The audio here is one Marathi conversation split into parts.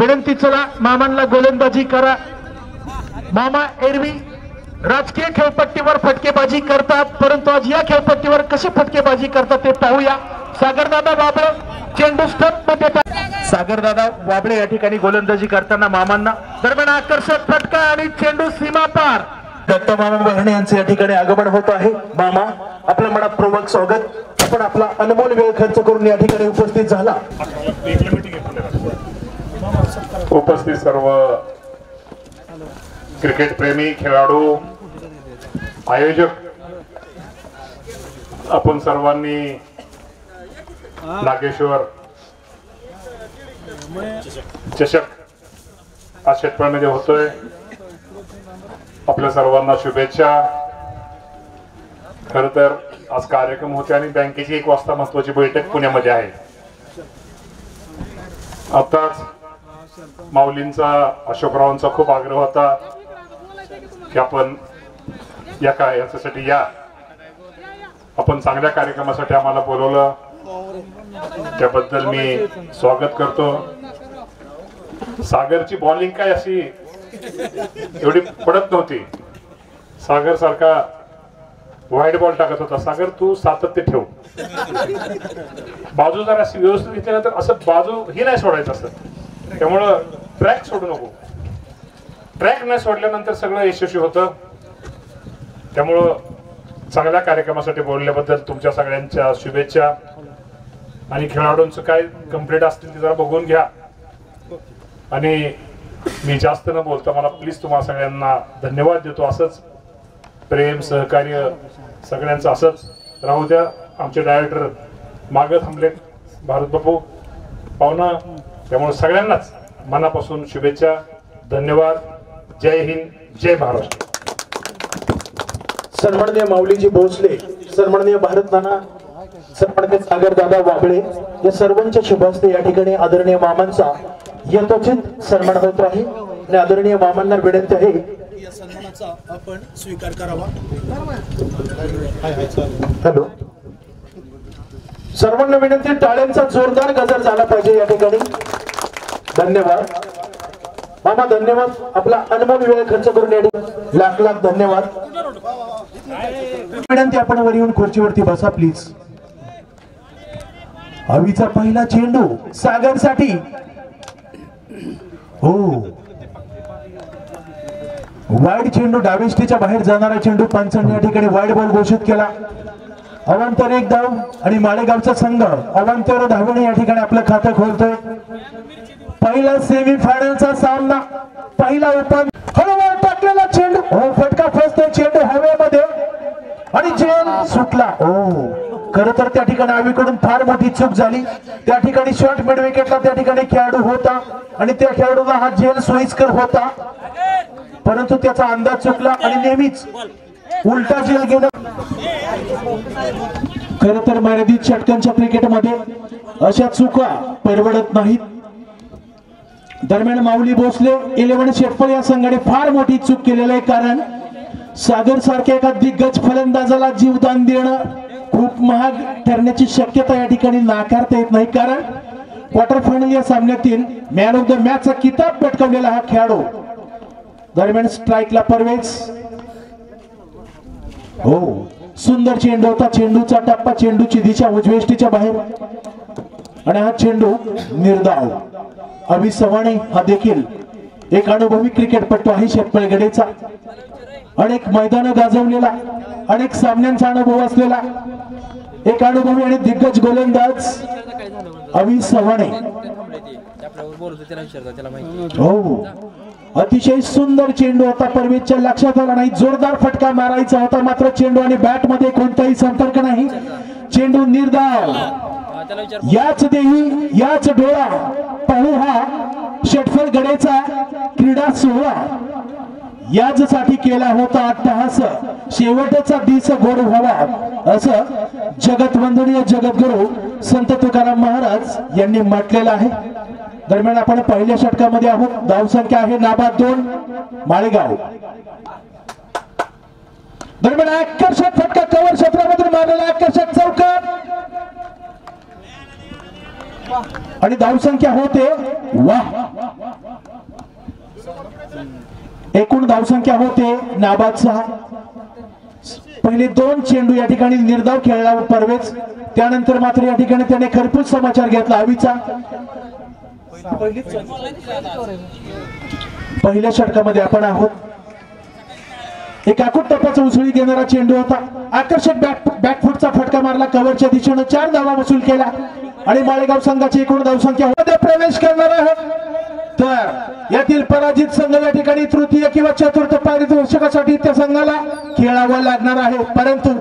विनंती, चला मामांना गोलंदाजी करा। मामा एरवी राजकीय खेळपट्टीवर फटकेबाजी करतात, परंतु आज या खेळपट्टीवर कशी फटकेबाजी करतात ते पाहूया। सागरदादा वाबळे चेंडू स्टंप मध्ये, सागरदादा वाबळे या ठिकाणी गोलंदाजी करताना मामांना दरम्यान आकर्षक फटका आणि चेंडू सीमा पार। दत्त मामा बहणे यांचे या ठिकाणी आगमन होत आहे। मामा आपलं मनपूर्वक स्वागत। आपण आपला अनमोल वेळ खर्च करून या ठिकाणी उपस्थित झाला। उपस्थित सर्व क्रिकेट प्रेमी, खेळाडू, आयोजक, आपण सर्वांनी नागेश्वर चषक आज शेतकऱ्यांमध्ये होतोय, आपल्या सर्वांना शुभेच्छा। खर तर आज कार्यक्रम होते आणि बँकेची 1 वाजता महत्वाची बैठक पुण्यामध्ये आहे। आताच माऊलींचा, अशोकरावांचा खूप आग्रह होता की आपण याच्यासाठी या, आपण चांगल्या कार्यक्रमासाठी आम्हाला बोलवलं, त्याबद्दल मी स्वागत करतो। सागरची बॉलिंग काय अशी एवढी पडत नव्हती, सागर सारखा वाईड बॉल टाकत होता। सागर तू सातत्य ठेव, बाजू जर अशी व्यवस्थित घेतल्यानंतर असं बाजू ही नाही सोडायचं असतं, त्यामुळं ट्रॅक सोडू नको। ट्रॅक नाही सोडल्यानंतर सगळं यशस्वी होतं। त्यामुळं चांगल्या कार्यक्रमासाठी बोलल्याबद्दल तुमच्या सगळ्यांच्या शुभेच्छा। आणि खेळाडूंचं काय कंप्लीट असतील ते जरा बघून घ्या। आणि मी जास्त न बोलता मला प्लीज तुम्हाला सगळ्यांना धन्यवाद देतो। असंच प्रेम, सहकार्य सगळ्यांचं असंच राहू द्या। आमचे डायरेक्टर मागे थांबले, भारत बापू पाहुणा, त्यामुळे सगळ्यांनाच मनापासून शुभेच्छा, धन्यवाद। जय हिंद, जय महाराष्ट्र। सन्माननीय माऊलीजी भोसले, सन्माननीय भारत नाना, सन्माननीय सागरदादा वाबळे या सर्वांच्या शुभ हस्ते या ठिकाणी आदरणीय मामांचा यथोचित सन्मान होत आहे। आणि आदरणीय मामांना विनंती आहे या सन्मानाचा आपण स्वीकार करावा। हॅलो, सर्वांना विनंती, टाळ्यांचा जोरदार गजर झाला पाहिजे या ठिकाणी। धन्यवाद मामा, धन्यवाद। आपला अनमोल वेळ खर्च करून या ठिकाणी लाख लाख धन्यवाद। विनंती, आपण वर येऊन खुर्चीवरती बसा प्लीज। हवीचा पहिला चेंडू सागर साठी, हो वाईड चेंडू, डावेष्टीच्या बाहेर जाणारा चेंडू पंचांनी या ठिकाणी वाईड बॉल घोषित केला। अवांतर 1 धाव आणि माळेगावचा संघ अवांतर धावेने या ठिकाणी आपलं खातं खोलतोय। पहिला सेमी फायनलचा सामना, पहिला ओपन, हळूहळू टाकलेला चेंडू, हो फटका फसतोय, चेंडू हवेमध्ये आणि चेंडू सुटला। हो खरं तर त्या ठिकाणी आवीकडून फार मोठी चूक झाली। त्या ठिकाणी शॉर्ट मिड विकेटला त्या ठिकाणी खेळाडू होता आणि त्या खेळाडूला हा झेल सोयीस्कर होता, परंतु त्याचा अंदाज चुकला आणि नेहमीच उलटा झेल घेणं। खरं तर मर्यादित षटकांच्या क्रिकेटमध्ये अशा चुका परवडत नाहीत। दरम्यान माऊली भोसले 11 शेटफळ या संघाने फार मोठी चूक केलेली आहे, कारण सागर सारख्या एका दिग्गज फलंदाजाला जीवदान देणं खूप महाग ठरण्याची शक्यता या ठिकाणी नाकारता येत नाही, कारण क्वार्टर फायनल या सामन्यातील मॅन ऑफ द मॅचचा किताब पटकावलेला हा खेळाडू। दरम्यान स्ट्राइकला परवेज, हो सुंदर चेंडू होता, चेंडूचा टप्पा, चेंडूची दिशा उजवेष्टीच्या बाहेर आणि हा चेंडू निर्धाव। अभि सवाणे हा देखील एक अनुभवी क्रिकेटपटू आहे, शेतपळगडेचा अनेक मैदानं गाजवलेला, अनेक सामन्यांचा अनुभव असलेला एक अनुभवी आणि दिग्गज गोलंदाज अभि सवाणे। हो अतिशय सुंदर चेंडू होता, परवेजच्या लक्षात आला नाही, जोरदार फटका मारायचा होता, मात्र चेंडू आणि बॅट मध्ये कोणताही संपर्क नाही, चेंडू निर्धाव। याच देही याच डोळा पाहू हा शेटफळगडेचा क्रीडा सोहळा याचसाठी केला होता अट्टहास, शेवटचा दिस गोड व्हावा असं जगतवंदनीय जगद्गुरु संत तुकाराम महाराज यांनी म्हटलेलं आहे। दरम्यान आपण पहिल्या षटकामध्ये आहोत, धावसंख्या आहे नाबाद 2 माळेगाव। दरम्यान आकर्षक फटका कव्हर क्षेत्रामधून मारलेला आकर्षक चौकार आणि धावसंख्या होते वाह एकूण धावसंख्या होते नाबाद 6. पहिले 2 चेंडू या ठिकाणी निर्धाव खेळला परवेज, त्यानंतर मात्र या ठिकाणी त्याने खरपूस समाचार घेतला हवीचा. पहिल्या षटकामध्ये आपण आहोत. एक आकुट टप्प्याचा उसळी देणारा चेंडू होता. आकर्षक बॅकफुटचा फटका मारला, कव्हरच्या दिशेने 4 धावा वसूल केला आणि माळेगाव संघाची एकूण धावसंख्या मध्ये प्रवेश करणार आहे. तर यातील पराजित संघ या ठिकाणी तृतीय किंवा चतुर्थ पारितोषिकासाठी त्या संघाला खेळावं लागणार आहे. परंतु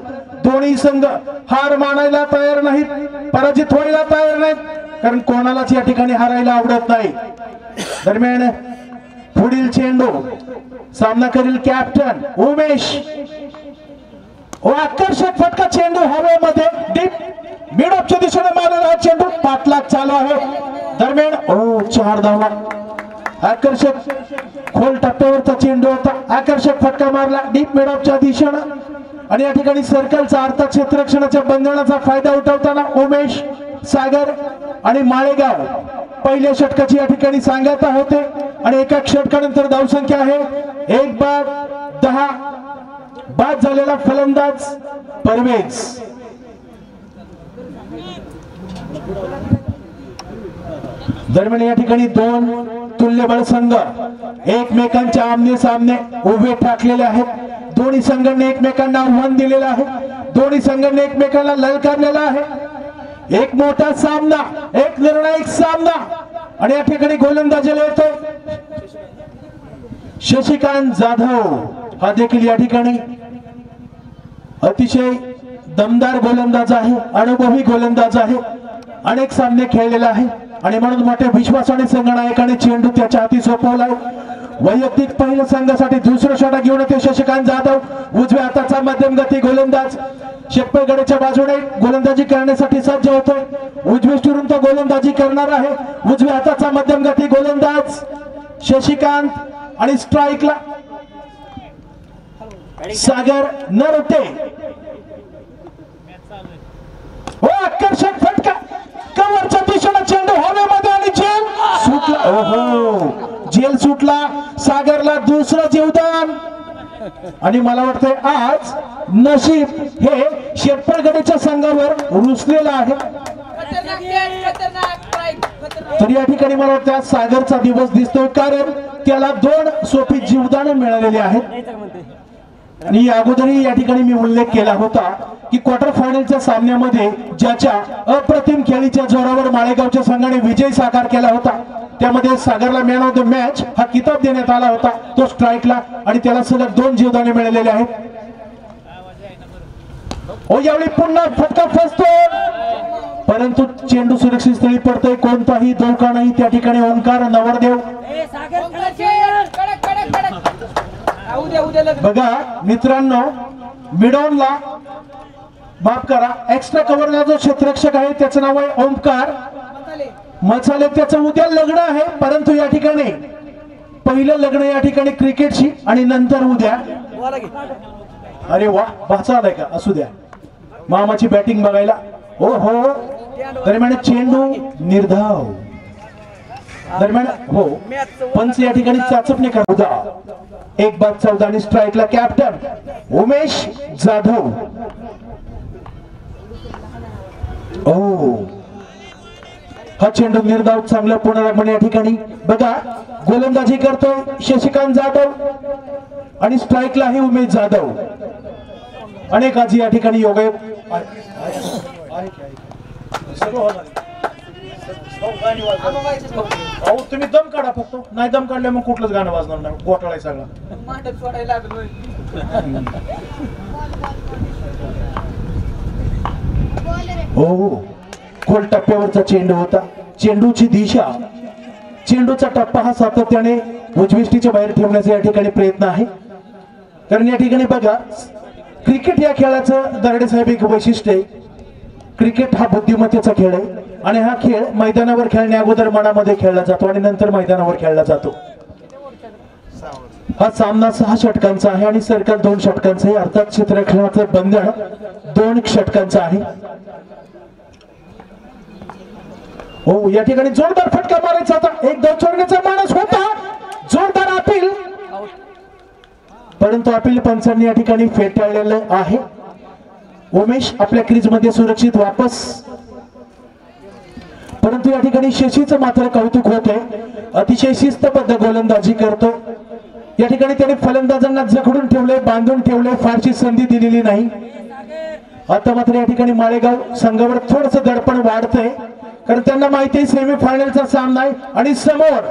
दोन्ही संघ हार मानायला तयार नाहीत, पराजित व्हायला तयार नाहीत, कारण कोणालाच या ठिकाणी हारायला आवडत नाही. दरम्यान पुढील चेंडू सामना करील कॅप्टन उमेश. आकर्षक फटका चेंडू हवेमध्ये डीप मिड ऑफच्या दिशेने मारलेला हा चेंडू पाठलाग चालू आहे. दरम्यान 4 धावा. आकर्षक खोल टप्प्यावरचा चेंडू होता. आकर्षक फटका मारला डीप मिड ऑफच्या दिशेने आणि या ठिकाणी सर्कलचा अर्थात क्षेत्ररक्षणाच्या बंधनाचा फायदा उठवताना उमेश, सागर आणि माळेगाव पहिल्या षटकाची या ठिकाणी सांगता होते आणि एका षटकानंतर धावसंख्या आहे 1 बाद 10. बाद झालेला फलंदाज परवेज. दरम्यान या ठिकाणी 2 तुल्यबळ संघ एकमेकांच्या आमने सामने उभे ठाकलेले आहेत. दोन्ही संघांनी एकमेकांना आव्हान दिलेलं आहे, दोन्ही संघांनी एकमेकांना ललकारलेला आहे. एक मोठा सामना, एक निर्णायक सामना आणि या ठिकाणी गोलंदाजीला येतो शशिकांत जाधव. हा देखील या ठिकाणी अतिशय दमदार गोलंदाज आहे, अनुभवी गोलंदाज आहे, अनेक सामने खेळलेला आहे आणि म्हणून मोठ्या विश्वासाने संघनायकाने चेंडू त्याच्या हाती सोपवलाय. वैयक्तिक पहिल्या संघासाठी दुसरं षटक घेऊन येते शशिकांत जाधव. उजव्या हाताचा मध्यम गती गोलंदाज शेतपळगडच्या बाजूने गोलंदाजी करण्यासाठी सज्ज होतोय. उजवीकडून तो गोलंदाजी करणार आहे. उजव्या हाताचा मध्यम गती गोलंदाज शशिकांत आणि स्ट्राईकला सागर नरोटे. आकर्षक फटका कव्हरच्या दिशेने चेंडू हवेमध्ये आणि झेल सुटला. झेल सुटला. सागरला दुसरं जीवदान आणि मला वाटतंय आज नशीब हे शेतपळगडच्या संघावर रुसलेलं आहे. तर या ठिकाणी मला वाटतं सागरचा दिवस दिसतोय, कारण त्याला 2 सोपी जीवदान मिळालेली आहेत. आणि अगोदरही या ठिकाणी मी उल्लेख केला होता की क्वार्टर फायनलच्या सामन्यामध्ये ज्याच्या अप्रतिम खेळीच्या जोरावर माळेगावच्या संघाने विजय साकार केला होता, त्यामध्ये सागरला मॅन ऑफ द मॅच हा किताब देण्यात आला होता. तो स्ट्राईकला आणि त्याला सलग 2 जीवदाने मिळालेले आहेत. यावेळी पुन्हा फटका फसतो, परंतु चेंडू सुरक्षित स्थळी पडतोय. कोणताही धोका नाही त्या ठिकाणी. ओंकार नवरदेव. बघा मित्रांनो, मिडॉनला माफ करा, एक्स्ट्रा कव्हरला जो क्षेत्ररक्षक आहे त्याचं नाव आहे ओंकार मसाले. त्याचं उद्या लग्न आहे, परंतु या ठिकाणी पहिलं लग्न या ठिकाणी क्रिकेटशी आणि नंतर उद्या. अरे वा, भाचा आलाय का? असू द्या, मामाची बॅटिंग बघायला. हो दरम्यान चेंडू निर्धाव. दरम्यान पंच या ठिकाणी चाचपणी करू. 1 बाद 14 आणि स्ट्राईकला कॅप्टन उमेश जाधव. हा चेंडू निर्धाव. चांगलं पुनरागमन या ठिकाणी. बघा गोलंदाजी करतोय शशिकांत जाधव आणि स्ट्राईकला आहे उमेश जाधव. अनेकांची या ठिकाणी योगायोग. तुम्ही दम काढा फक्त, नाही दम काढल्या मग कुठलंच गाणं वाजणार नाही. घोटाळा सगळा. खोल टप्प्यावरचा चेंडू होता. चेंडूची दिशा, चेंडूचा टप्पा हा सातत्याने उजविष्टीच्या बाहेर ठेवण्याचा या ठिकाणी प्रयत्न आहे. कारण या ठिकाणी बघा, क्रिकेट या खेळाचं दराडे साहेब एक वैशिष्ट्य आहे. क्रिकेट हा बुद्धिमत्तेचा खेळ आहे आणि हा खेळ मैदानावर खेळण्या अगोदर मनामध्ये खेळला जातो आणि नंतर मैदानावर खेळला जातो. हा सामना 6 षटकांचा आहे आणि सर्कल 2 षटकांचा आहे. अर्थात क्षेत्ररक्षणाचं बंधन 2 षटकांचं आहे. या ठिकाणी जोरदार फटका मारायचा होता. एक धाव चोरण्याचा माणूस होता. जोरदार अपील परंतु अपील पंचांनी या ठिकाणी फेटाळलेलं आहे. उमेश आपल्या क्रीज मध्ये सुरक्षित वापस. परंतु या ठिकाणी शशीचं मात्र कौतुक होतंय. अतिशय शिस्तबद्ध गोलंदाजी करतोय. या ठिकाणी त्याने फलंदाजांना जखडून ठेवले, बांधून ठेवले, फारशी संधी दिलेली नाही. आता मात्र या ठिकाणी माळेगाव संघावर थोडस दडपण वाढतंय, कारण त्यांना माहिती आहे सेमीफायनलचा सामना आहे आणि समोर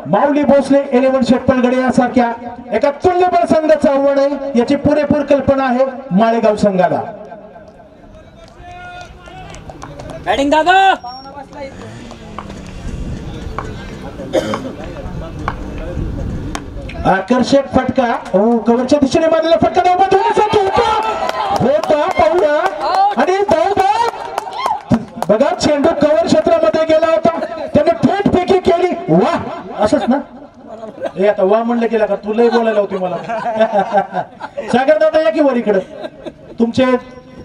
माऊली भोसले 11 शेटपळगडे यासारख्या एका तुल्यबळ संघाचं आव्हान आहे. याची पुरेपूर कल्पना आहे माळेगाव संघाला. बॅटिंग दादा. आकर्षक फटका. कव्हरच्या दिशेने मारलेला फटका होता पाहुणा आणि बघा चेंडू कव्हर क्षेत्रामध्ये गेला होता, त्याने थेट फेकी केली. वाह, असंच ना. हे आता वा म्हणलं गेला का? तुलाही बोलायला होती मला. सागर दादा या की वर इकडं, तुमचे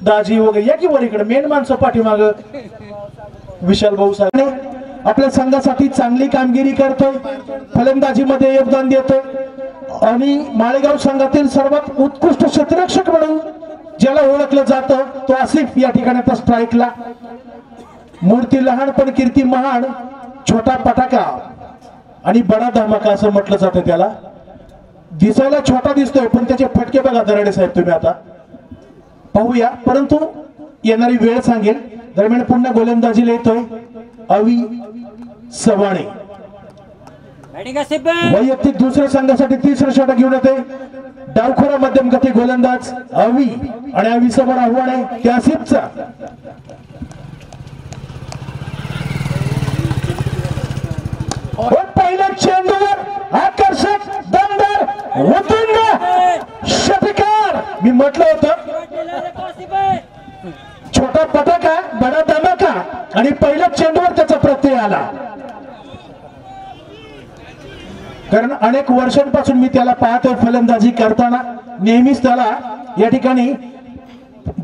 दाजी वगैरे या की वर इकडं. मेन माणसं पाठीमाग विशाल भाऊ साहेब आपल्या संघासाठी चांगली कामगिरी करतोय, फलंदाजीमध्ये योगदान देतोय आणि माळेगाव संघातील सर्वात उत्कृष्ट क्षेत्ररक्षक म्हणून ज्याला ओळखलं जातं तो आसिफ या ठिकाणी आता स्ट्राईकला. मूर्ती लहान पण कीर्ती महान, छोटा पटाका आणि बडा धमाका असं म्हटलं जातं त्याला. दिसायला छोटा दिसतोय पण त्याचे फटके बघा दराडे साहेब. तुम्ही आता पाहूया, परंतु येणारी वेळ सांगेल. दरम्यान पुन्हा गोलंदाजीला येतोय अवी सवाणे. वैयक्तिक दुसऱ्या संघासाठी तिसरं षटक घेऊन येते डावखोरा मध्यम गती गोलंदाज अवी आणि अवी समोर आव्हान आहे त्या आसिफचा. पहिल्या चेंडूवर आकर्षक दमदार उतुंग षटकार. मी म्हटलं होतं छोटा पटाका बडा धमाका आणि पहिल्या चेंडूवर त्याचा प्रत्यय आला. कारण अनेक वर्षांपासून मी त्याला पाहतोय फलंदाजी करताना. नेहमीच त्याला या ठिकाणी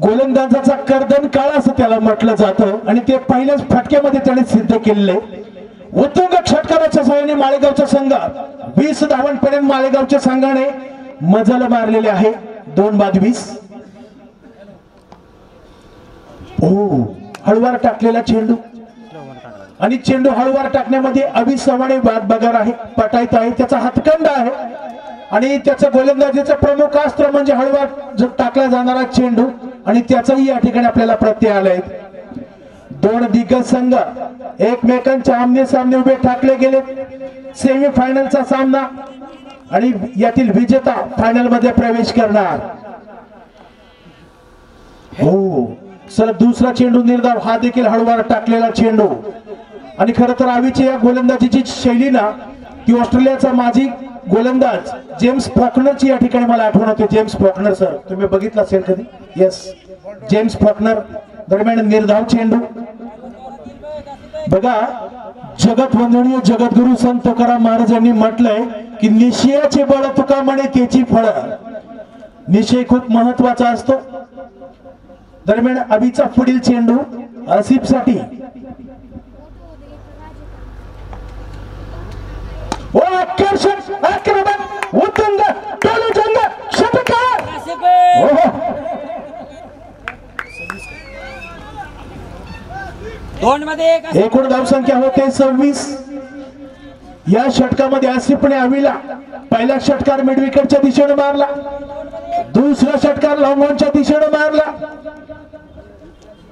गोलंदाजाचा कर्दन काळ असं त्याला म्हटलं जातं आणि ते पहिल्याच फटक्यामध्ये त्याने सिद्ध केलेले. उत्तुंग षटकाराच्या सहाय्याने माळेगावचा संघ 20 धावांपर्यंत माळेगावच्या संघाने मजल मारलेले आहे. 2-20. हळूवार टाकलेला चेंडू आणि चेंडू हळूवार टाकण्यामध्ये अवी सवाणे बगर आहे, पटायत आहे, त्याचा हातखंड आहे आणि त्याचं गोलंदाजीचं प्रमुख अस्त्र म्हणजे हळूवार टाकला जाणारा चेंडू आणि त्याचाही या ठिकाणी आपल्याला प्रत्यय आलाय. दोन दिग्गज संघ एकमेकांच्या आमने सामने उभे ठाकले गेले. सेमीफायनलचा सामना आणि यातील विजेता फायनल मध्ये प्रवेश करणार. सर दुसरा चेंडू निर्धाव, हा देखील हळूवार टाकलेला चेंडू आणि खरं तर अवीची या गोलंदाजीची शैली ना ती ऑस्ट्रेलियाचा माजी गोलंदाज जेम्स फॉकनरची या ठिकाणी मला आठवण होते. जेम्स फॉकनर सर तुम्ही बघितलं असेल कधी? Yes, James Faulkner. दरम्यान निर्धाव चेंडू बघा. जगत वंदनीय जगद्गुरु संत तुकाराम महाराज यांनी म्हटलंय की निश्चयाचे बळ तुका म्हणे त्याची फळ. निश्चय खूप महत्वाचा असतो. दरम्यान अभिचा पुढील चेंडू आसिफ साठी. आकर्षक आक्रमक उत्तुंग टोलजंग षटकार. एकूण धावसंख्या होते 26. या षटकामध्ये आसिफने अवीला पहिला षटकार मिड विकेटच्या दिशेने मारला, दुसरा षटकार लॉंग ऑनच्या दिशेने मारला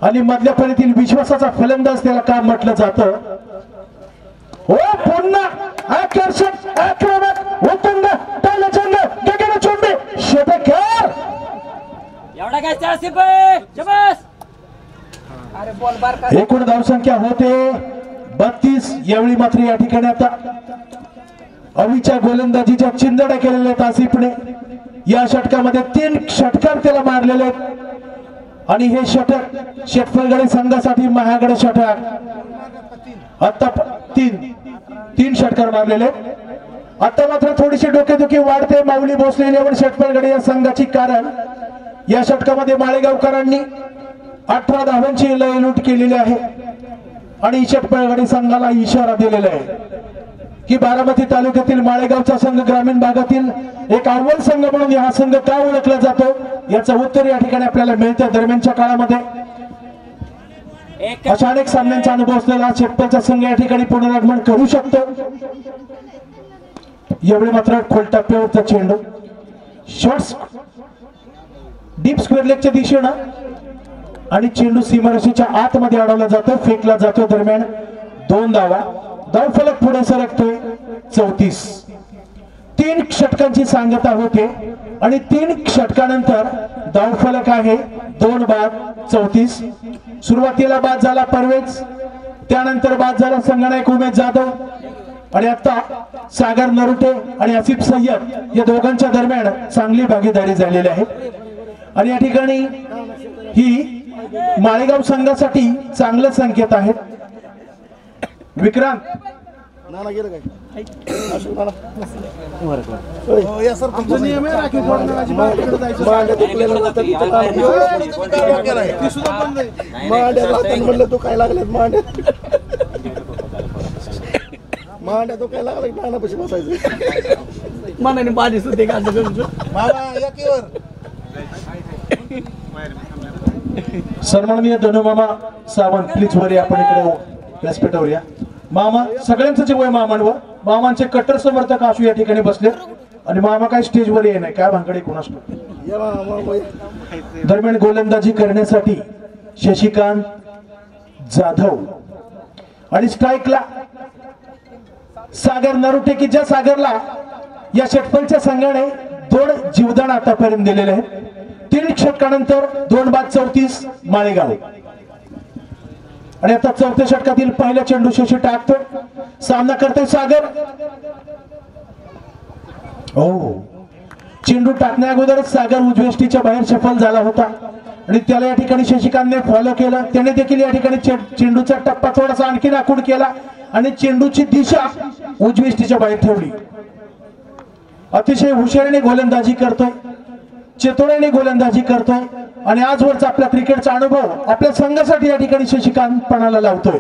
आणि मधल्या फळीतील विश्वासाचा फलंदाज त्याला काम म्हटलं जातं. पुन्हा आकर्षक आक्रमक उत्तुंग टोलजंग गगनचुंबी षटकार. एवढा काय आसिफ आहे, शाबास. एकूण धावसंख्या होते 32. यावेळी मात्र या ठिकाणी आता अवीच्या गोलंदाजीच्या चिंधड्या केलेल्या आहेत आसिफने. या षटकामध्ये 3 षटकार त्याला मारलेले आहेत आणि हे षटक शेटफळगडे संघासाठी महागड षटक. आता 3 षटकार मारलेले. आता मात्र थोडीशी डोकेदुखी वाढते माऊली भोसले 11 शेटफळगडे या संघाची, कारण या षटकामध्ये माळेगावकरांनी 18 धावांची लयलूट केलेली आहे आणि शेटफळगडे संघाला इशारा दिलेला आहे. की बारामती तालुक्यातील माळेगावचा संघ ग्रामीण भागातील एक अव्वल संघ म्हणून हा संघ का ओळखला जातो याचं उत्तर या ठिकाणी आपल्याला मिळतं। दरम्यानच्या काळामध्ये अशा अनेक सामन्यांचा अनुभव असलेला शेतकऱ्याचा संघ या ठिकाणी पुनरागमन करू शकतो। एवढे मात्र खोलटप्प्यावरचा चेंडू शॉट्स डीप स्क्वेअर लेगच्या दिशेनं आणि चेंडू सीमारेषेच्या आतमध्ये अडवला जातो, फेकला जातो। दरम्यान 2 धावा, धावफलक पुढे सरकतोय 34। 3 षटकांची सांगता होते आणि 3 षटकानंतर धावफलक आहे 2 बाद 34। सुरुवातीला बाद झाला परवेज, त्यानंतर बाद झाला संगनायक उमेश जाधव आणि आता सागर नरुटे आणि आसिफ सय्यद या दोघांच्या दरम्यान चांगली भागीदारी झालेली आहे। आणि या ठिकाणी ही माळेगाव संघासाठी चांगले संकेत आहेत। विक्रांत नाना गेलं काय या सरपंच नियम आहे राखीव पडणाराची बाहेर जायचं म्हणलं तू काय लागले मांड्या तो काय लागला नाना पैसे बसायचं मनाने पाणी सुद्धा का सन्माननीय धनुमामा सावंत प्लीज वर या, आपण इकडे व्यासपीठावर या। मामा सगळ्यांचं जे वय मामांवर, मामांचे कट्टर समर्थक आशू या ठिकाणी बसले आणि मामा काय स्टेजवर ये नाही, काय भांगडे कोणास। दरम्यान गोलंदाजी करण्यासाठी शशिकांत जाधव आणि स्ट्राईकला सागर नरुटे की ज्या सागरला या षटफलच्या संघाने 2 जीवदान आतापर्यंत दिलेले आहेत। 3 षटकानंतर 2 बाद 34 माळेगाव आणि आता 4थ्या षटकातील पहिला चेंडू शशी टाकतो, सामना करतोय सागर। चेंडू टाकण्या अगोदरच सागर उजवेष्टीच्या बाहेर सफल झाला होता आणि त्याला या ठिकाणी शशिकांतने फॉलो केलं। त्याने देखील या ठिकाणी चेंडूचा टप्पा थोडासा आणखी आखूड केला आणि चेंडूची दिशा उजवेष्टीच्या बाहेर ठेवली। अतिशय हुशारीने गोलंदाजी करतोय, चतुराईने गोलंदाजी करतोय आणि आजवरचा आपला क्रिकेटचा अनुभव आपल्या संघासाठी या ठिकाणी शशिकांत पणाला लावतोय।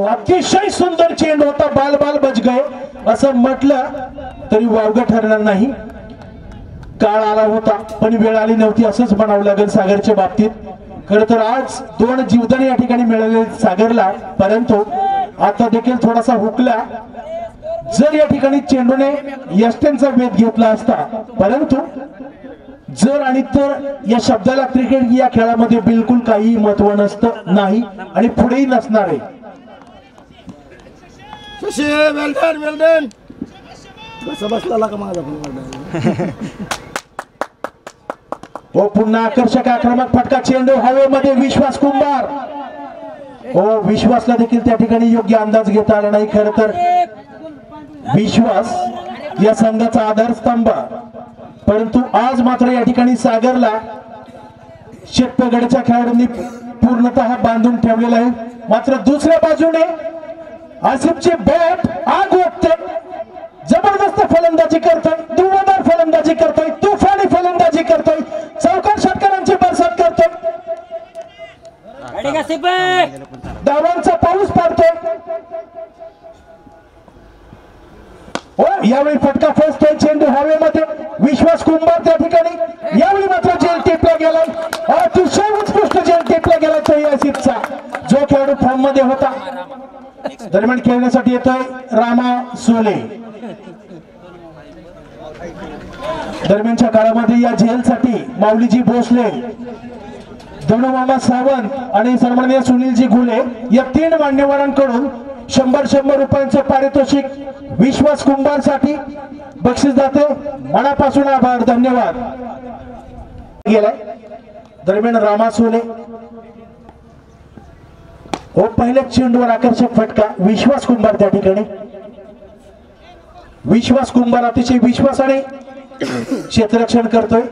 अतिशय सुंदर चेंडू होता, बाल बाल बच गए असं म्हटलं तरी वावगं ठरणार नाही। काळ आला होता पण वेळ आली नव्हती असंच म्हणावं लागेल सागरच्या बाबतीत। खरं तर आज 2 जीवदान या ठिकाणी मिळाले सागरला, परंतु आता देखील थोडासा हुकला। जर या ठिकाणी चेंडूने यष्ट्यांचा वेध घेतला असता, परंतु जर आणि तर या शब्दाला क्रिकेट या खेळामध्ये बिलकुल काही महत्व नसतं नाही आणि पुढेही नसणार आहे। वेल डन बसला का माझा पुन्हा आकर्षक आक्रमक फटका, चेंडू हवेमध्ये, विश्वास कुंभार। विश्वासला देखील त्या ठिकाणी योग्य अंदाज घेता आला नाही। खरं तर विश्वास या संघाचा आधारस्तंभ, परंतु आज मात्र या ठिकाणी सागरला शेतपगडच्या खेळाडूंनी पूर्णतः बांधून ठेवलेला आहे। मात्र दुसऱ्या बाजूने आसिफची बॅट आग ओतते, जबरदस्त फलंदाजी करतोय, धुवाधार फलंदाजी करतोय, तुफानी फलंदाजी करतोय, चौकार षटकारांची बरसात करतोय, धावांचा पाऊस पाडतोय। यावेळी फटका फसतोय, चेंडू हवेमध्ये, विश्वास कुंभार त्या ठिकाणी यावेळी मात्र जेल टेपला गेलाय, अतिशय उत्कृष्ट जेल टेपला गेलाय तो आसिफचा, जो खेळाडू फॉर्म मध्ये होता। दरम्यान खेळण्यासाठी येतोय रामा सोले। दरम्यानच्या काळामध्ये या झेलसाठी माऊलीजी भोसले, धनुमामा सावंत आणि सन्माननीय सुनीलजी घुले या 3 मान्यवरांकडून 100 रुपयांचं पारितोषिक विश्वास कुंभार साठी बक्षीस जाते। मनापासून आभार, धन्यवाद। गेलाय दरम्यान रामा सोले, पहिल्या चेंडूवर आकर्षक फटका, विश्वास कुंभार त्या ठिकाणी। विश्वास कुंभार अतिशय विश्वासाने क्षेत्ररक्षण करतोय,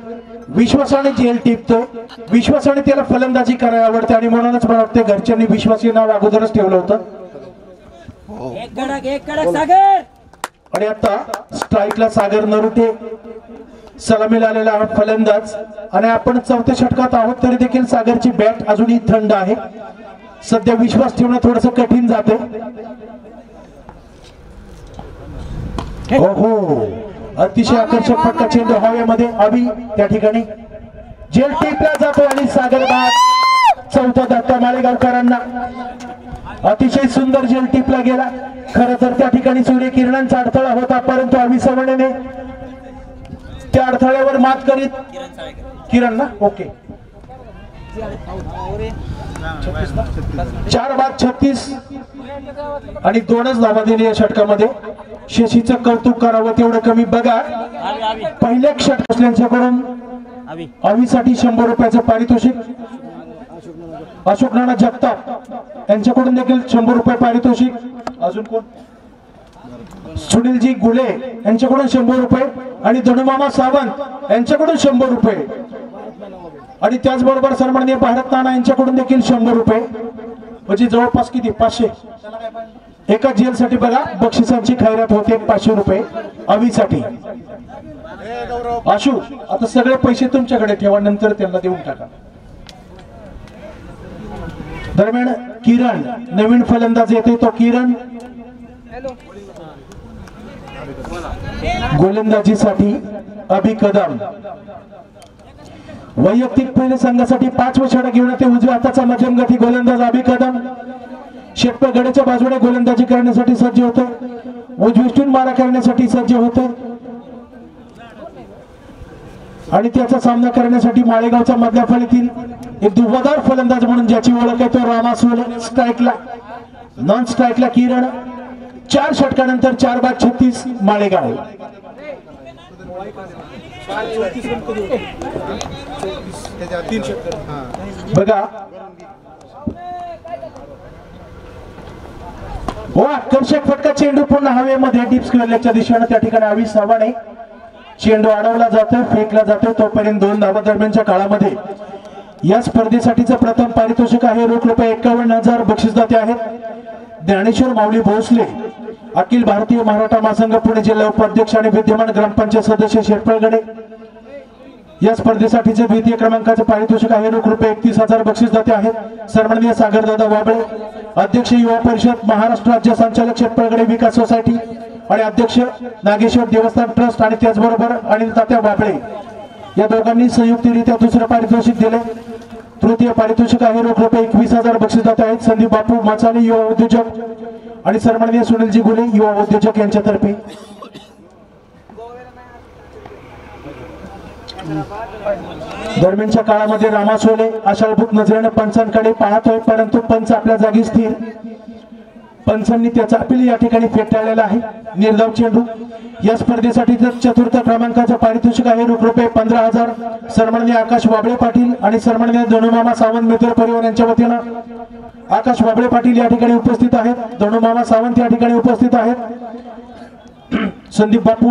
विश्वासाने झेल टिपतोय, विश्वासाने त्याला फलंदाजी करायला आवडते आणि म्हणूनच मला वाटतं घरच्यांनी विश्वासी नाव अगोदरच ठेवलं होतं। एक कडक सागर आणि आता स्ट्राईकला सागर नरुटे, सलामीला आलेला हा फलंदाज आणि आपण 4थ्या षटकात आहोत तरी देखील सागरची बॅट अजूनही थंड आहे। सध्या विश्वास ठेवणं थोडस कठीण जाते. ओहो, अतिशय आकर्षक फटका चेंडू हवेमध्ये. अभि त्या ठिकाणी जेल टीपला जातो आणि सागर बाद चौथा धक्का माळेगावकरांना. अतिशय सुंदर जेल टीपला गेला. खरं तर त्या ठिकाणी सूर्यकिरणांचा अडथळा होता, परंतु अभि सवणेने त्या अडथळ्यावर मात करीत किरण ना ओके 4-36 आणि 2च धावा दिली या षटकामध्ये. शशीचं कौतुक करावं तेवढं कमी. बघा पहिल्या षटक असल्याकडून अवीसाठी 100 रुपयाचं पारितोषिक. अशोक नाना जगताप यांच्याकडून देखील 100 रुपये पारितोषिक. अजून कोण? सुनीलजी गुले यांच्याकडून 100 रुपये आणि धनुमामा सावंत यांच्याकडून 100 रुपये आणि त्याचबरोबर सन्माननीय भारत नाना यांच्याकडून देखील 100 रुपये. म्हणजे जवळपास किती 500 एका जेलसाठी. बघा बक्षिसांची खैरात होते 500 रुपये अवीसाठी. आशू आता सगळे पैसे तुमच्याकडे ठेवा, नंतर त्यांना देऊन टाका. दरम्यान किरण नवीन फलंदाज येते. तो किरण गोलंदाजीसाठी अभि कदम. वैयक्तिक पहिले संघासाठी 5वा षटक घेऊन ते उजव्या हाताचा मध्यमगती गोलंदाज अभि कदम शेटपळ गड्याच्या बाजूने गोलंदाजी करण्यासाठी सज्ज होते. उजवीतून मारा करण्यासाठी सज्ज होते आणि त्याचा सामना करण्यासाठी माळेगावच्या मधल्या फळीतील एक दुर्वादार फलंदाज म्हणून ज्याची ओळख आहे तो रामा सोले. स्ट्राईकला नॉन स्ट्राईकला किरण. 4 षटकानंतर 4-36 माळेगाव. बघा हो, आकर्षक फटका चेंडू पुन्हा हवेमध्ये डीप स्क्वेअरच्या दिशेने. त्या ठिकाणी अभि सवणे चेंडू अडवला जातो, फेकला जातो. तोपर्यंत 2 धावा दरम्यानच्या काळामध्ये या स्पर्धेसाठीचं प्रथम पारितोषिक आहे रोख रुपये 51,000. बक्षीसदाते आहेत ज्ञानेश्वर माऊली भोसले, अखिल भारतीय मराठा महासंघ पुणे जिल्हा उपाध्यक्ष आणि विद्यमान ग्रामपंचायत सदस्य शेटपळगडे. या स्पर्धेसाठीचे द्वितीय क्रमांकाचे पारितोषिक आहे रोख रुपये 31,000. बक्षीसदाते आहेत सन्माननीय सागरदादा वाबळे, अध्यक्ष युवा परिषद महाराष्ट्र राज्य संचालक शेटपळगडे विकास सोसायटी आणि अध्यक्ष नागेश्वर देवस्थान ट्रस्ट आणि त्याचबरोबर अनिल तात्या वाबळे या दोघांनी संयुक्तरित्या दुसरं पारितोषिक दिले. तृतीय पारितोषिक आहे रोख रुपये 21,000. बक्षीसदाते आहेत संदीप बापू मचाले युवा उद्योजक आणि सन्माननीय सुनीलजी गुले युवा उद्योजक यांच्यातर्फे. दरम्यानच्या काळामध्ये रामा सोले आशाळभूत नजरेने पंचांकडे पाहतोय, परंतु पंच आपल्या जागी स्थिर. पंचांनी त्याचा अपील या ठिकाणी फेटाळलेला आहे. निर्धाव चेंडू. या स्पर्धेसाठी चतुर्थ क्रमांकाचं पारितोषिक आहे रोख रुपये 15,000. सन्माननीय आकाश वाबळे पाटील आणि सन्माननीय धनुमामा सावंत मित्र परिवार यांच्या वतीनं आकाश वाबळे पाटील या ठिकाणी उपस्थित आहेत. धनुमामा सावंत या ठिकाणी उपस्थित आहेत. संदीप बापू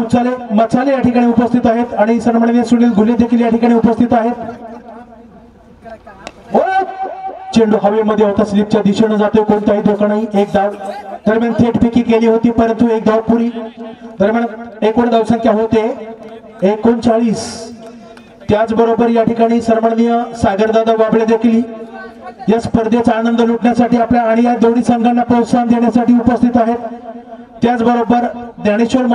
मचाले या ठिकाणी उपस्थित आहेत आणि सन्माननीय सुनील गुले देखील या ठिकाणी उपस्थित आहेत. चेंडू हवेमध्ये होता, स्लिपच्या दिशेने जातोय, कोणताही धोका नाही. 1 धाव. दरम्यान थेटफेकी केली होती परंतु 1 धाव पुरी. दरम्यान एकूण धावसंख्या होते 39. त्याचबरोबर या ठिकाणी सन्माननीय सागरदादा वाबळे देखील या स्पर्धेचा आनंद लुटण्यासाठी आपल्या आणि या दोन्ही संघांना प्रोत्साहन देण्यासाठी उपस्थित आहेत. त्याचबरोबर ज्ञानेश्वर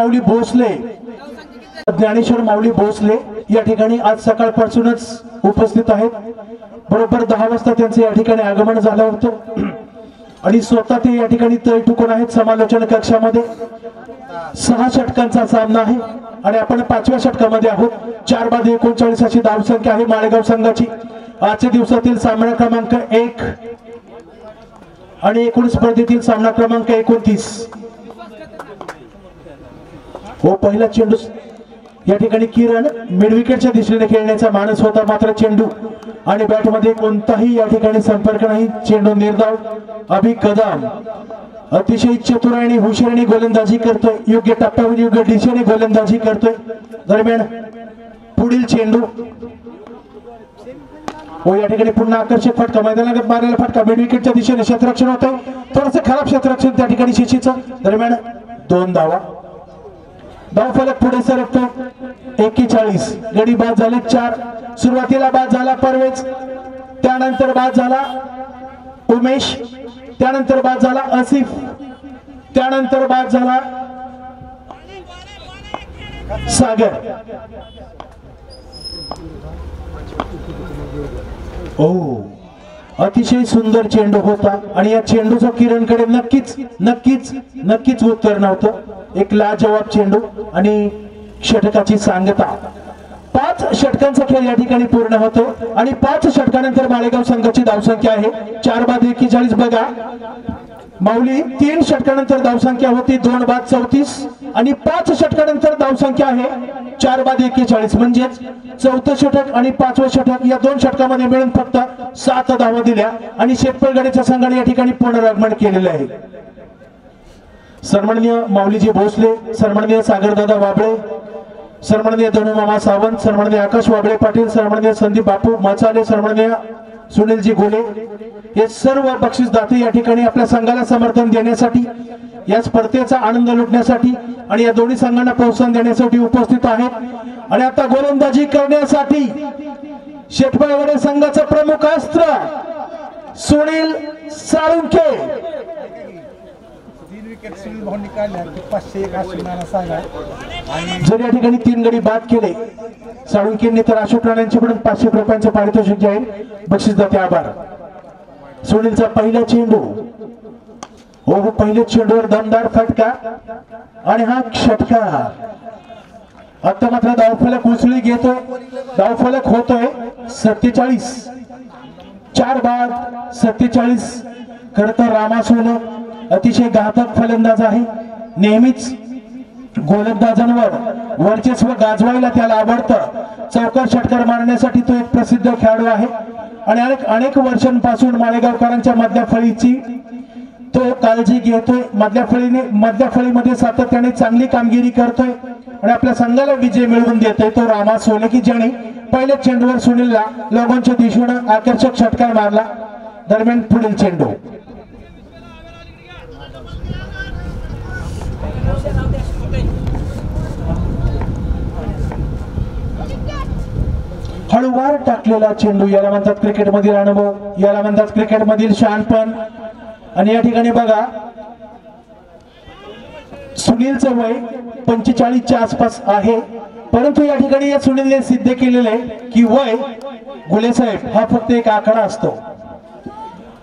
माऊली भोसले या ठिकाणी आज सकाळपासूनच उपस्थित आहेत. बरोबर 10 वाजता त्यांचे या ठिकाणी आगमन झालं होतं आणि स्वतः ते या ठिकाणी तळ ठुकून आहेत समालोचन कक्षामध्ये. 6 षटकांचा सामना आहे आणि आपण 5व्या षटकामध्ये आहोत. 4-39 अशी धावसंख्या आहे माळेगाव संघाची. आजच्या दिवसातील सामना क्रमांक 1 आणि एकूण स्पर्धेतील सामना क्रमांक 29. हो, पहिला चेंडू या ठिकाणी किरण मिडविकेटच्या दिशेने खेळण्याचा मानस होता, मात्र चेंडू आणि बॅटमध्ये कोणताही या ठिकाणी संपर्क नाही. चेंडू निर्धाव. अभि कदम अतिशय चतुर आणि हुशारीने गोलंदाजी करतोय, योग्य टप्प्यावर योग्य दिशेने गोलंदाजी करतोय. दरम्यान पुढील चेंडू हो, या ठिकाणी पुन्हा आकर्षक फटका, मैदानात मारलेला फटका मिडविकेटच्या दिशेने क्षेत्ररक्षण होतंय, थोडंसं खराब क्षेत्ररक्षण त्या ठिकाणी शशीचं. दरम्यान 2 धावा. धावफलक पुढे सरकतो 41. गडी बाद झाले 4. सुरुवातीला बाद झाला परवेज, त्यानंतर बाद झाला उमेश, त्यानंतर बाद झाला आसिफ, त्यानंतर बाद झाला सागर. ओ अतिशय सुंदर चेंडू होता आणि या चेंडूचा किरणकडे नक्कीच नक्कीच नक्कीच उत्तर नव्हतं. एक लाजवाब चेंडू आणि षटकाची सांगता. 5 षटकांचा खेळ या ठिकाणी पूर्ण होतो आणि 5 षटकानंतर माळेगाव संघाची धावसंख्या आहे 4 बाद 41. बघा माऊली 3 षटकानंतर धावसंख्या होती 2 बाद 34 आणि 5 षटकानंतर धावसंख्या आहे 4 बाद 41. म्हणजेच 4थं षटक आणि 5वं षटक या 2 षटकामध्ये मिळून फक्त 7 धावा दिल्या आणि शेतपळगडीच्या संघाने या ठिकाणी पुनरागमन केलेले आहे. सन्माननीय माऊलीजी भोसले, सन्माननीय सागरदादा वाबळे, सन्माननीय धनुमामा सावंत, सन्माननीय आकाश वाबळे पाटील, सन्माननीय संदीप बापू मचाले, सन्माननीय सुनीलजी गोले हे सर्व बक्षीसदाते या ठिकाणी आपल्या संघाला समर्थन देण्यासाठी, या स्पर्धेचा आनंद लुटण्यासाठी आणि या दोन्ही संघांना प्रोत्साहन देण्यासाठी उपस्थित आहेत. आणि आता गोलंदाजी करण्यासाठी शेटपळगडे संघाचं प्रमुख अस्त्र सुनील साळुंखे. 3 विकेट सुनील भाऊंनी काढल्या 501 आश्विनाला सांगा. जर या ठिकाणी 3 गडी बाद केले साळुंखेंनी तर अशोक राणांच्याकडून 500 रुपयांचं पारितोषिक जाहीर. बक्षीसदाते आभार. सुनीलचा पहिला चेंडू, हो पहिल्या चेंडूवर दमदार फटका आणि हा षटकार. आता मात्र धावफलक उसळी घेतोय, धावफलक होतोय 47. 4 बाद 47. खरं तर रामासोने अतिशय घातक फलंदाज आहे. नेहमीच गोलंदाजांवर वर्चस्व गाजवायला त्याला आवडतं. चौकार षटकार मारण्यासाठी तो एक प्रसिद्ध खेळाडू आहे आणि अनेक वर्षांपासून माळेगावकरांच्या मधल्या फळीची तो काळजी घेतोय. मधल्या फळीमध्ये सातत्याने चांगली कामगिरी करतोय आणि आपल्या संघाला विजय मिळवून देतोय. तो रामा सोले की ज्याने पहिल्या चेंडूवर सुनीलला लोगांच्या दिशेनं आकर्षक षटकार मारला. दरम्यान पुढील चेंडू हळूवार टाकलेला चेंडू, याला म्हणतात क्रिकेटमधील अनुभव, याला म्हणतात क्रिकेटमधील शहाणपण. आणि या ठिकाणी बघा सुनीलचं वय 45च्या आसपास आहे, परंतु या ठिकाणी या सुनीलने सिद्ध केलेले आहे की वय गुलेसाहेब हा फक्त एक आकडा असतो.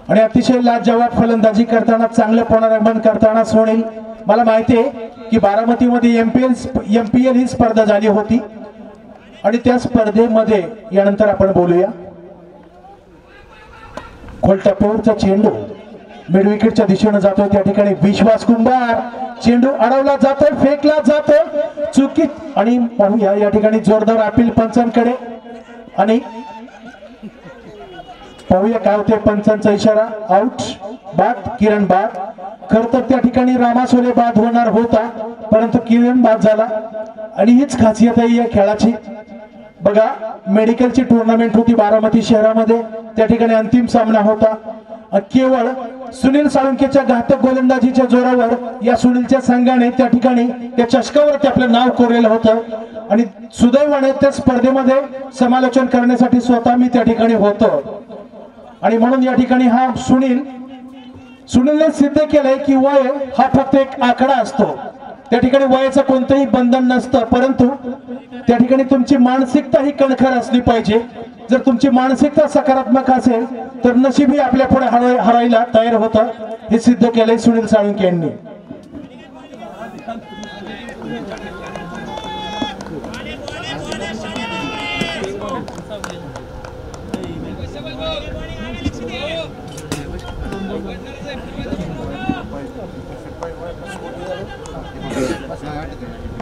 आणि अतिशय लाजवाब फलंदाजी करताना, चांगलं पुनरागमन करताना सुनील, मला माहिती आहे की बारामतीमध्ये एमपीएल ही स्पर्धा झाली होती आणि त्या स्पर्धेमध्ये यानंतर आपण बोलूया. खोलटप्प्यावरचा चेंडू मिड विकेटच्या दिशेने जातोय. त्या ठिकाणी विश्वास कुंभार, चेंडू अडवला जातोय, फेकला जातोय चुकीत. आणि पाहूया या ठिकाणी जोरदार अपील पंचांकडे आणि पाहूया काय होते. पंचांचा इशारा आउट, बाद, किरण बाद. खर तर त्या ठिकाणी रामासोले बाद होणार होता, परंतु किरण बाद झाला. आणि हीच खासियत आहे या खेळाची. बघा मेडिकलची टुर्नामेंट होती बारामती शहरामध्ये, त्या ठिकाणी अंतिम सामना होता. केवळ सुनील साळुंखेच्या घातक गोलंदाजीच्या जोरावर या सुनीलच्या संघाने त्या ठिकाणी त्या चषकावरती आपलं नाव कोरलेलं होतं. आणि सुदैवाने त्या स्पर्धेमध्ये समालोचन करण्यासाठी स्वतः मी त्या ठिकाणी होतो. आणि म्हणून या ठिकाणी हा सुनीलने सिद्ध केलंय की वय हा फक्त एक आकडा असतो. त्या ठिकाणी वयाचं कोणतंही बंधन नसतं, परंतु त्या ठिकाणी तुमची मानसिकता ही कणखर असली पाहिजे. जर तुमची मानसिकता सकारात्मक असेल तर नशीबही आपल्या पुढे हरायला तयार होतं. हे सिद्ध केलंय सुनील साळुंखे यांनी.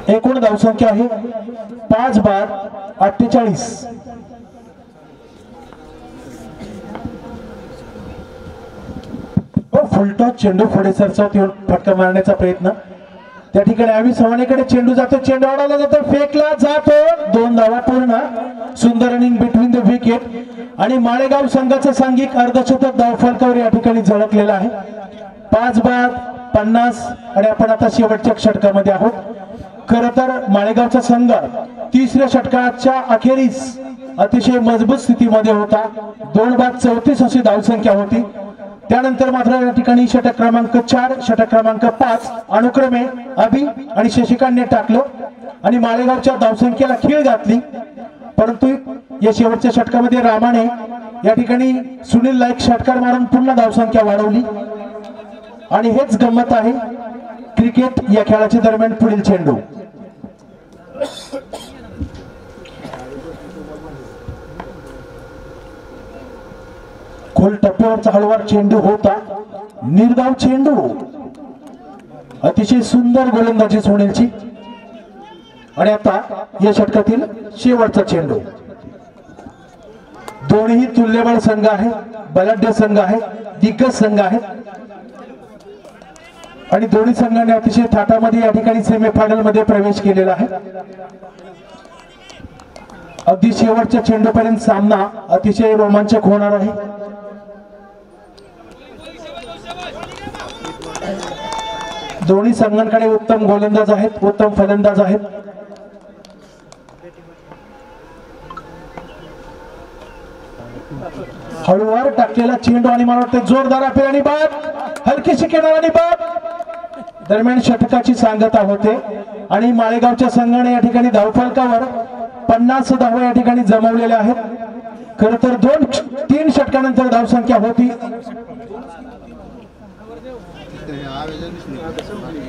एकूण धावसंख्या आहे 5 बाद 48. फुलटॉस चेंडू पुढे सरसावत येऊन फटका मारण्याचा प्रयत्न. त्या ठिकाणी आम्ही सवानीकडे चेंडू जातो, चेंडू अडवला जातो, फेकला जातो. 2 धावा पूर्ण. सुंदर रनिंग बिटवीन द विकेट. आणि माळेगाव संघाचं सांघिक अर्धशतक धावफलकावर या ठिकाणी झळकलेला आहे. 5 बाद 50. आणि आपण आता शेवटच्या षटकामध्ये आहोत. खर तर माळेगावचा संघ 3ऱ्या षटकाच्या अखेरीस अतिशय मजबूत स्थितीमध्ये होता. 2 बाद 34 अशी धावसंख्या होती. त्यानंतर मात्र या ठिकाणी षटक क्रमांक 4 षटक क्रमांक 5 अनुक्रमे अभि आणि शशिकांतने टाकलं आणि माळेगावच्या धावसंख्येला खीळ घातली, परंतु या शेवटच्या षटकामध्ये रामाने या ठिकाणी सुनीलला एक षटकार मारून पुन्हा धावसंख्या वाढवली आणि हेच गंमत आहे क्रिकेट या खेळाच्या दरम्यान. पुढील चेंडू खोल टप्प्यावरचा हळूवार चेंडू होता, निर्धाव चेंडू, अतिशय सुंदर गोलंदाजी सुनीलची. आणि आता या षटकातील शेवटचा चेंडू. दोन्ही तुल्यबळ संघ आहे, बलाढ्य संघ आहे, दिग्गज संघ आहे आणि दोन्ही संघांनी अतिशय थाटामध्ये या ठिकाणी सेमीफायनल मध्ये प्रवेश केलेला आहे. अगदी शेवटच्या चेंडूपर्यंत सामना अतिशय रोमांचक होणार आहे. दोन्ही संघांकडे उत्तम गोलंदाज आहेत, उत्तम फलंदाज आहेत. हळूवार टाकलेला चेंडू आणि मला वाटतं जोरदार अपील आणि बाद, हलकीशी किनार आणि बाद. दरम्यान षटकाची सांगता होते आणि माळेगावच्या संघाने या ठिकाणी धावफलकावर 50 धावा या ठिकाणी जमवलेल्या आहेत. खर तर 2-3 षटकानंतर धावसंख्या होती.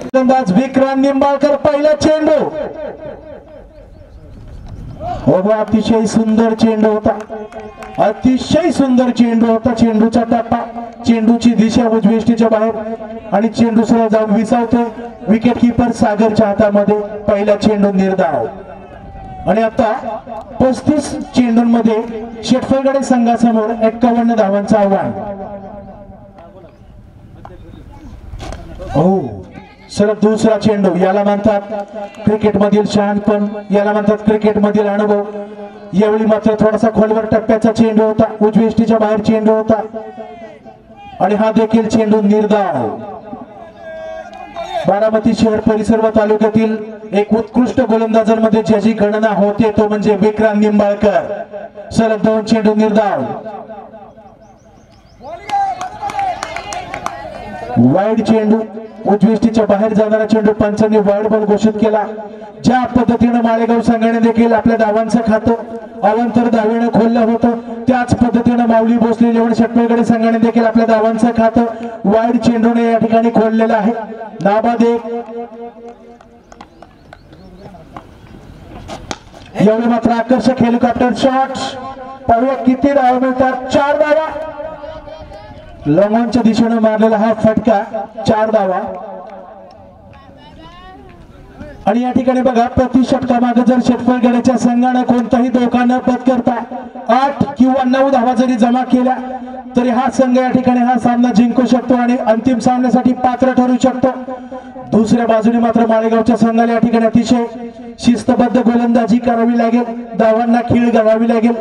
गोलंदाज विक्रांत निंबाळकर, पहिला चेंडू. हो, अतिशय सुंदर चेंडू होता, अतिशय सुंदर चेंडू होता. चेंडूचा टप्पा, चेंडूची दिशा उजवीष्टीच्या बाहेर आणि चेंडू सरळ जाऊन विसावतोय विकेट किपर सागरच्या हातामध्ये. पहिला चेंडू निर्धाव. आणि आता 35 चेंडूंमध्ये शेटफळगडे संघासमोर 51 धावांचं आव्हान. हो, सलग दुसरा चेंडू. याला म्हणतात क्रिकेटमधील शहाणपण, याला म्हणतात क्रिकेटमधील अनुभव. यावेळी मात्र थोडासा खोलवर टप्प्याचा चेंडू होता, उजवीष्टीच्या बाहेर चेंडू होता आणि हा देखील चेंडू निर्धाव. बारामती शहर परिसर व तालुक्यातील एक उत्कृष्ट गोलंदाजांमध्ये ज्याची गणना होते तो म्हणजे विक्रांत निंबाळकर. सलग 2 चेंडू निर्धाव. वाईड चेंडू, उजवीष्टीच्या बाहेर जाणारा चेंडू पंचांनी वाईड बॉल घोषित केला. ज्या पद्धतीने माळेगाव संघाने देखील आपल्या धावांचं खातं अवांतर धावेने खोललं होतं, त्याच पद्धतीने माऊली भोसले लेवण शेटफळगडे संघाने देखील आपल्या धावांचं खातं वाईड चेंडूने या ठिकाणी खोललेलं आहे. नाबाद एक. एवढे मात्र आकर्षक हेलिकॉप्टर शॉट. पाहूया किती धावा मिळतात. 4 धावा. लॉंगॉनच्या दिशेने मारलेला हा फटका, 4 धावा. आणि या ठिकाणी बघा, प्रति षटकामागे जर शेटफळगडेच्या संघाने कोणताही धोका न पत्करता 8 किंवा 9 धावा जरी जमा केल्या तरी हा संघ या ठिकाणी हा सामना जिंकू शकतो आणि अंतिम सामन्यासाठी पात्र ठरू शकतो. दुसऱ्या बाजूने मात्र माळेगावच्या संघाला या ठिकाणी अतिशय शिस्तबद्ध गोलंदाजी करावी लागेल, धावांना खीळ घालावी लागेल.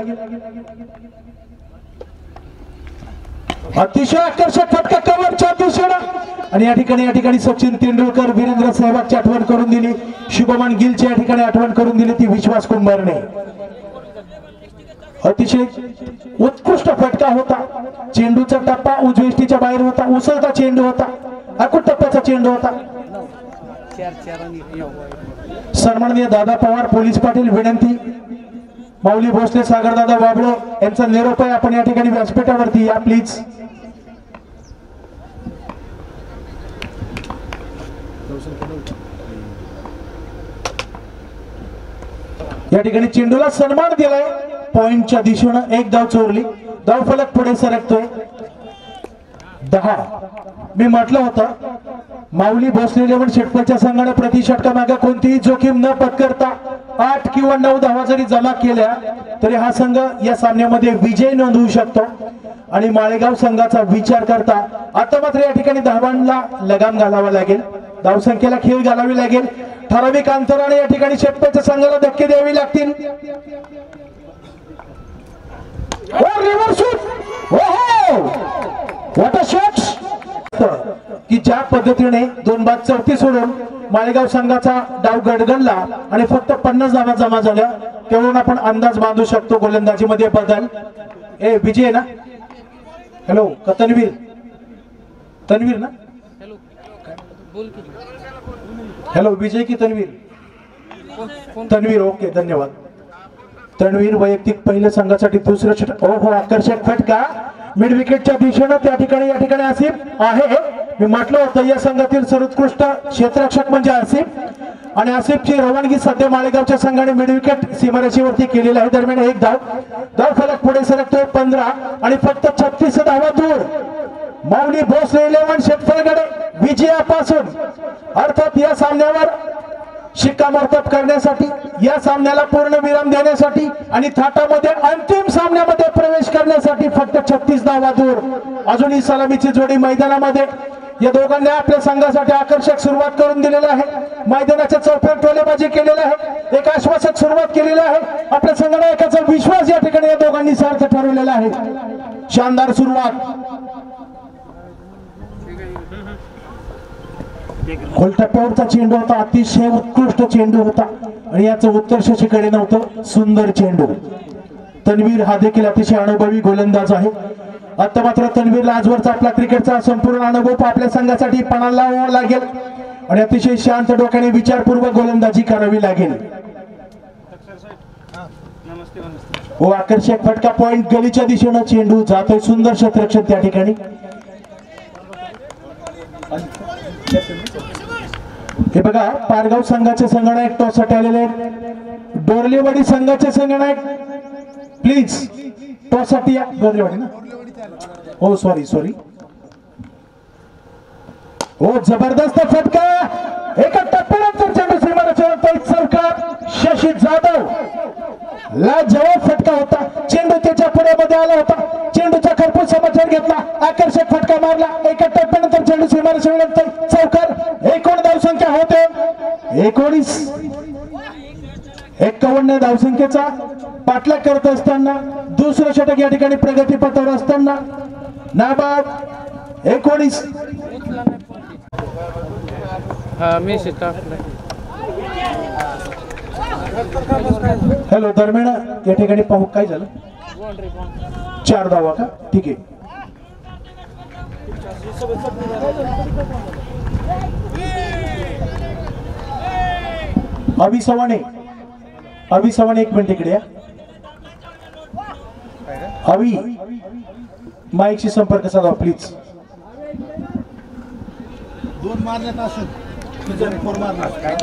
अतिशय आकर्षक फटका कव्हरच्या दिशेनं आणि या ठिकाणी सचिन तेंडुलकर, वीरेंद्र सहवागची आठवण करून दिली, शुभमन गिलची या ठिकाणी आठवण करून दिली ती विश्वास कुंभारने. अतिशय उत्कृष्ट फटका होता. चेंडूचा टप्पा उजवीष्टीच्या बाहेर होता, उसळता चेंडू होता, अकुट टप्प्याचा चेंडू होता. सन्माननीय दादा पवार, पोलीस पाटील, विनंती माऊली भोसले, सागरदादा वाबळे यांचा निरोप आहे. आपण या ठिकाणी व्यासपीठावरती या प्लीज. या ठिकाणी चेंडूला सन्मान दिलाय. पॉइंटच्या दिशेनं 1 धाव चोरली. धाव फलक पुढे सरकतोय 10. मी म्हटलं होतं माऊली भोसले लेवण शेटफळच्या संघाने प्रति षटकामागे कोणतीही जोखीम न पत्करता 8 किंवा 9 धावा जरी जमा केल्या तरी हा संघ या सामन्यामध्ये विजय नोंदवू शकतो. आणि माळेगाव संघाचा विचार करता आता मात्र या ठिकाणी धावांना लगाम घालावा लागेल, धावसंख्येला खीळ घालावी लागेल. ठराविक अंतराने या ठिकाणी शेटफळच्या संघाला धक्के द्यावे लागतील. की ज्या पद्धतीने 2 बाद 34 सोडून माळेगाव संघाचा डाव गडगडला आणि फक्त 50 धावा जमा झाल्या, त्यावरून आपण अंदाज बांधू शकतो गोलंदाजीमध्ये बदल. विजय ना, हॅलो कतनवीर, तन्वीर ना, हॅलो विजय की तन्वीर? तन्वीर, ओके धन्यवाद. तन्वीर वैयक्तिक पहिल्या संघासाठी दुसरं षटक. ओहो, आकर्षक फटका मिड विकेटच्या दिशेनं त्या ठिकाणी या ठिकाणी आसिफ आहे. मी म्हटलं होतं या संघातील सर्वोत्कृष्ट क्षेत्ररक्षक म्हणजे आसिफ, आणि आसिफची रवानगी सध्या माळेगावच्या संघाने मिड विकेट सीमारेषेवरती केलेली आहे. दरम्यान एक धाव फलक पुढे सरकतोय 15 आणि फक्त 36 धावा दूर माऊली भोसले 11 शेतकऱ्याकडे विजयापासून. अर्थात या सामन्यावर शिक्कामोर्तब करण्यासाठी, या सामन्याला पूर्ण विराम देण्यासाठी आणि थाटामध्ये अंतिम सामन्यामध्ये प्रवेश करण्यासाठी फक्त 36 धावा दूर. अजूनही सलामीची जोडी मैदानामध्ये. या दोघांनी आपल्या संघासाठी आकर्षक सुरुवात करून दिलेली आहे. मैदानाच्या चौफेर गोलंदाजी केलेला आहे. एक आश्वासक सुरुवात केलेली आहे. आपल्या संघनायकाचा विश्वास या ठिकाणी या दोघांनी सार्थ ठरवलेला आहे. शानदार सुरुवात. खोलटप्प्यावरचा चेंडू होता, अतिशय उत्कृष्ट चेंडू होता आणि याचं उत्तर शशीकडे नव्हतं. सुंदर चेंडू. तन्वीर हा देखील अतिशय अनुभवी गोलंदाज आहे. आता मात्र तन्वीरला आजवरचा आपला क्रिकेटचा संपूर्ण अनुभव आपल्या संघासाठी पणाला लावावा लागेल आणि अतिशय शांत डोक्याने विचारपूर्वक गोलंदाजी करावी लागेल. हो, आकर्षक फटका पॉइंट गलीच्या दिशेनं चेंडू जातोय. सुंदर क्षेत्ररक्षण त्या ठिकाणी. हे बघा, पारगाव संघाचे संघनायक टॉससाठी आलेले आहेत. डोरलेवाडी संघाचे संघनायक प्लीज टॉससाठी या. डोरलेवाडी ना, हो सॉरी. हो, जबरदस्त फटका. एका टप्प्यानंतर चेंडू सीमारेषेवर चौकार. शशी जाधव लाजवाब फटका होता. चेंडू त्याच्या पुढ्यामध्ये आला होता. चेंडूचा खरपूस समाचार घेतला. आकर्षक फटका मारला. एका टप्प्यानंतर चेंडू सीमारेषेवर चौकार. एकूण धावसंख्या होते 19. 51 धावसंख्येचा पाठलाग करत असताना दुसरं षटक या ठिकाणी प्रगतीपथावर असताना नाबाद 19. हॅलो, दरम्यान या ठिकाणी पाहू काय झालं. 4 धावा का? ठीक आहे. अभिसवाने 1 मिनिट इकडे या. अभि माईकशी संपर्क साधा प्लीज. 2 मारण्यात असेल, 4 मारणार काय